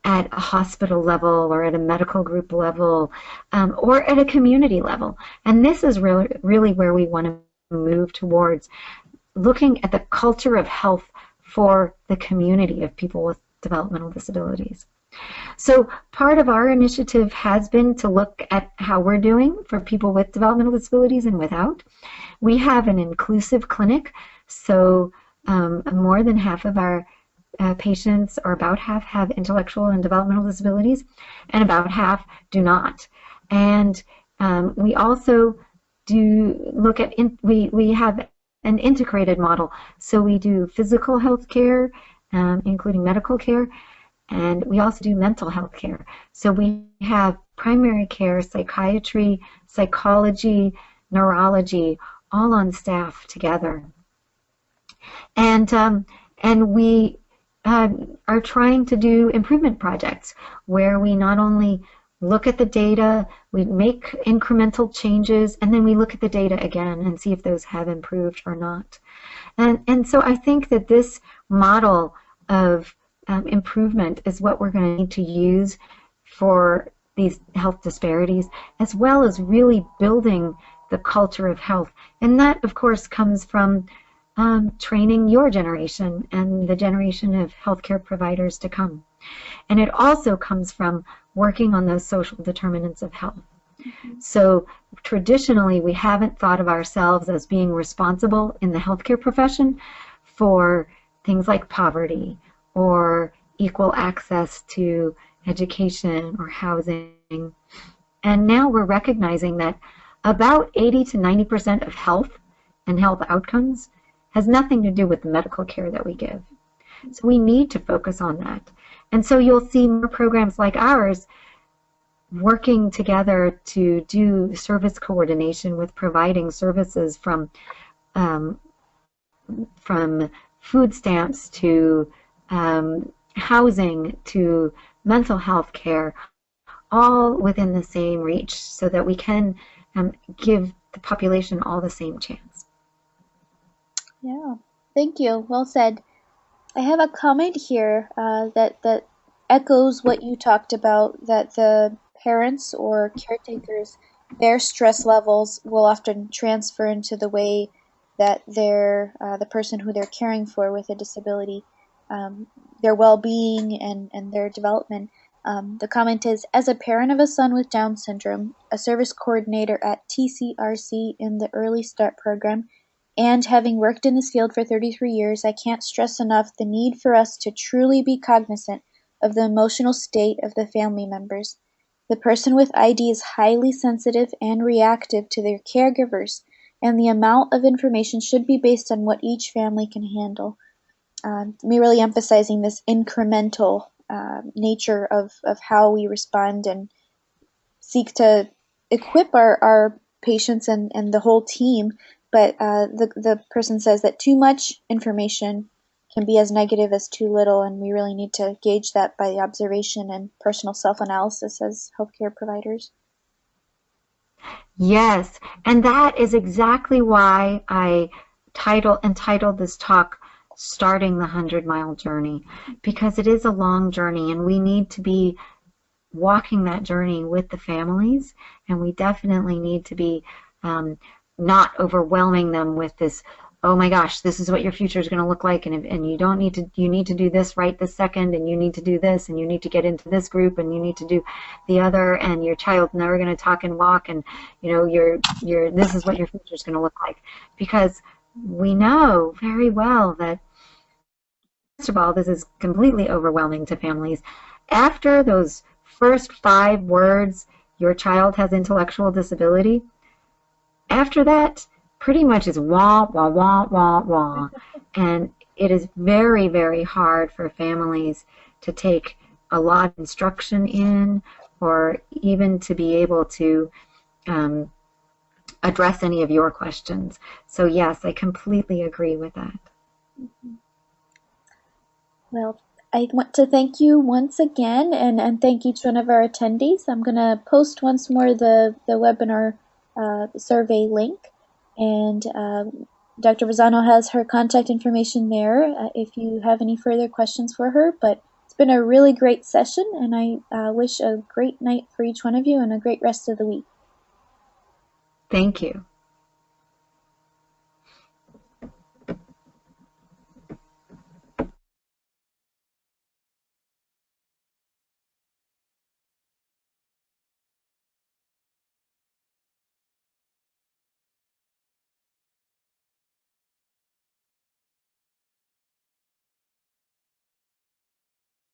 at a hospital level or at a medical group level or at a community level. And this is really where we want to move towards, looking at the culture of health for the community of people with developmental disabilities. So part of our initiative has been to look at how we're doing for people with developmental disabilities and without. We have an inclusive clinic, so more than half of our patients, or about half, have intellectual and developmental disabilities, and about half do not. And we also do look at, we have an integrated model. So we do physical health care, including medical care, and we also do mental health care. So we have primary care, psychiatry, psychology, neurology, all on staff together. And we are trying to do improvement projects where we not only look at the data, we make incremental changes, and then we look at the data again and see if those have improved or not. And so I think that this model of improvement is what we're going to need to use for these health disparities, as well as really building the culture of health. And that, of course, comes from training your generation and the generation of healthcare providers to come. And it also comes from working on those social determinants of health. So traditionally, we haven't thought of ourselves as being responsible in the healthcare profession for things like poverty or equal access to education or housing. And now we're recognizing that about 80 to 90% of health and health outcomes has nothing to do with the medical care that we give. So we need to focus on that. And so you'll see more programs like ours working together to do service coordination with providing services from food stamps to housing to mental health care, all within the same reach, so that we can give the population all the same chance. Yeah, thank you. Well said. I have a comment here that echoes what you talked about, that the parents or caretakers, their stress levels will often transfer into the way that the person who they're caring for with a disability, their well-being and their development. The comment is, as a parent of a son with Down syndrome, a service coordinator at TCRC in the Early Start program, and having worked in this field for 33 years, I can't stress enough the need for us to truly be cognizant of the emotional state of the family members. The person with ID is highly sensitive and reactive to their caregivers, and the amount of information should be based on what each family can handle. Me really emphasizing this incremental nature of how we respond and seek to equip our patients and the whole team. But the person says that too much information can be as negative as too little, and we really need to gauge that by observation and personal self-analysis as healthcare providers. Yes, and that is exactly why I entitled this talk Starting the 100-Mile Journey, because it is a long journey, and we need to be walking that journey with the families, and we definitely need to be not overwhelming them with this, oh my gosh, this is what your future is going to look like, and you need to do this right this second, and you need to do this, and you need to get into this group, and you need to do the other, and your child's never going to talk and walk, and you know this is what your future is going to look like. Because we know very well that, first of all, this is completely overwhelming to families. After those first 5 words, your child has intellectual disability, after that, pretty much is wah, wah, wah, wah, wah. And it is very, very hard for families to take a lot of instruction in, or even to be able to address any of your questions. So yes, I completely agree with that. Well, I want to thank you once again, and thank each one of our attendees. I'm going to post once more the webinar survey link, and Dr. Bazzano has her contact information there if you have any further questions for her. But it's been a really great session, and I wish a great night for each one of you and a great rest of the week. Thank you.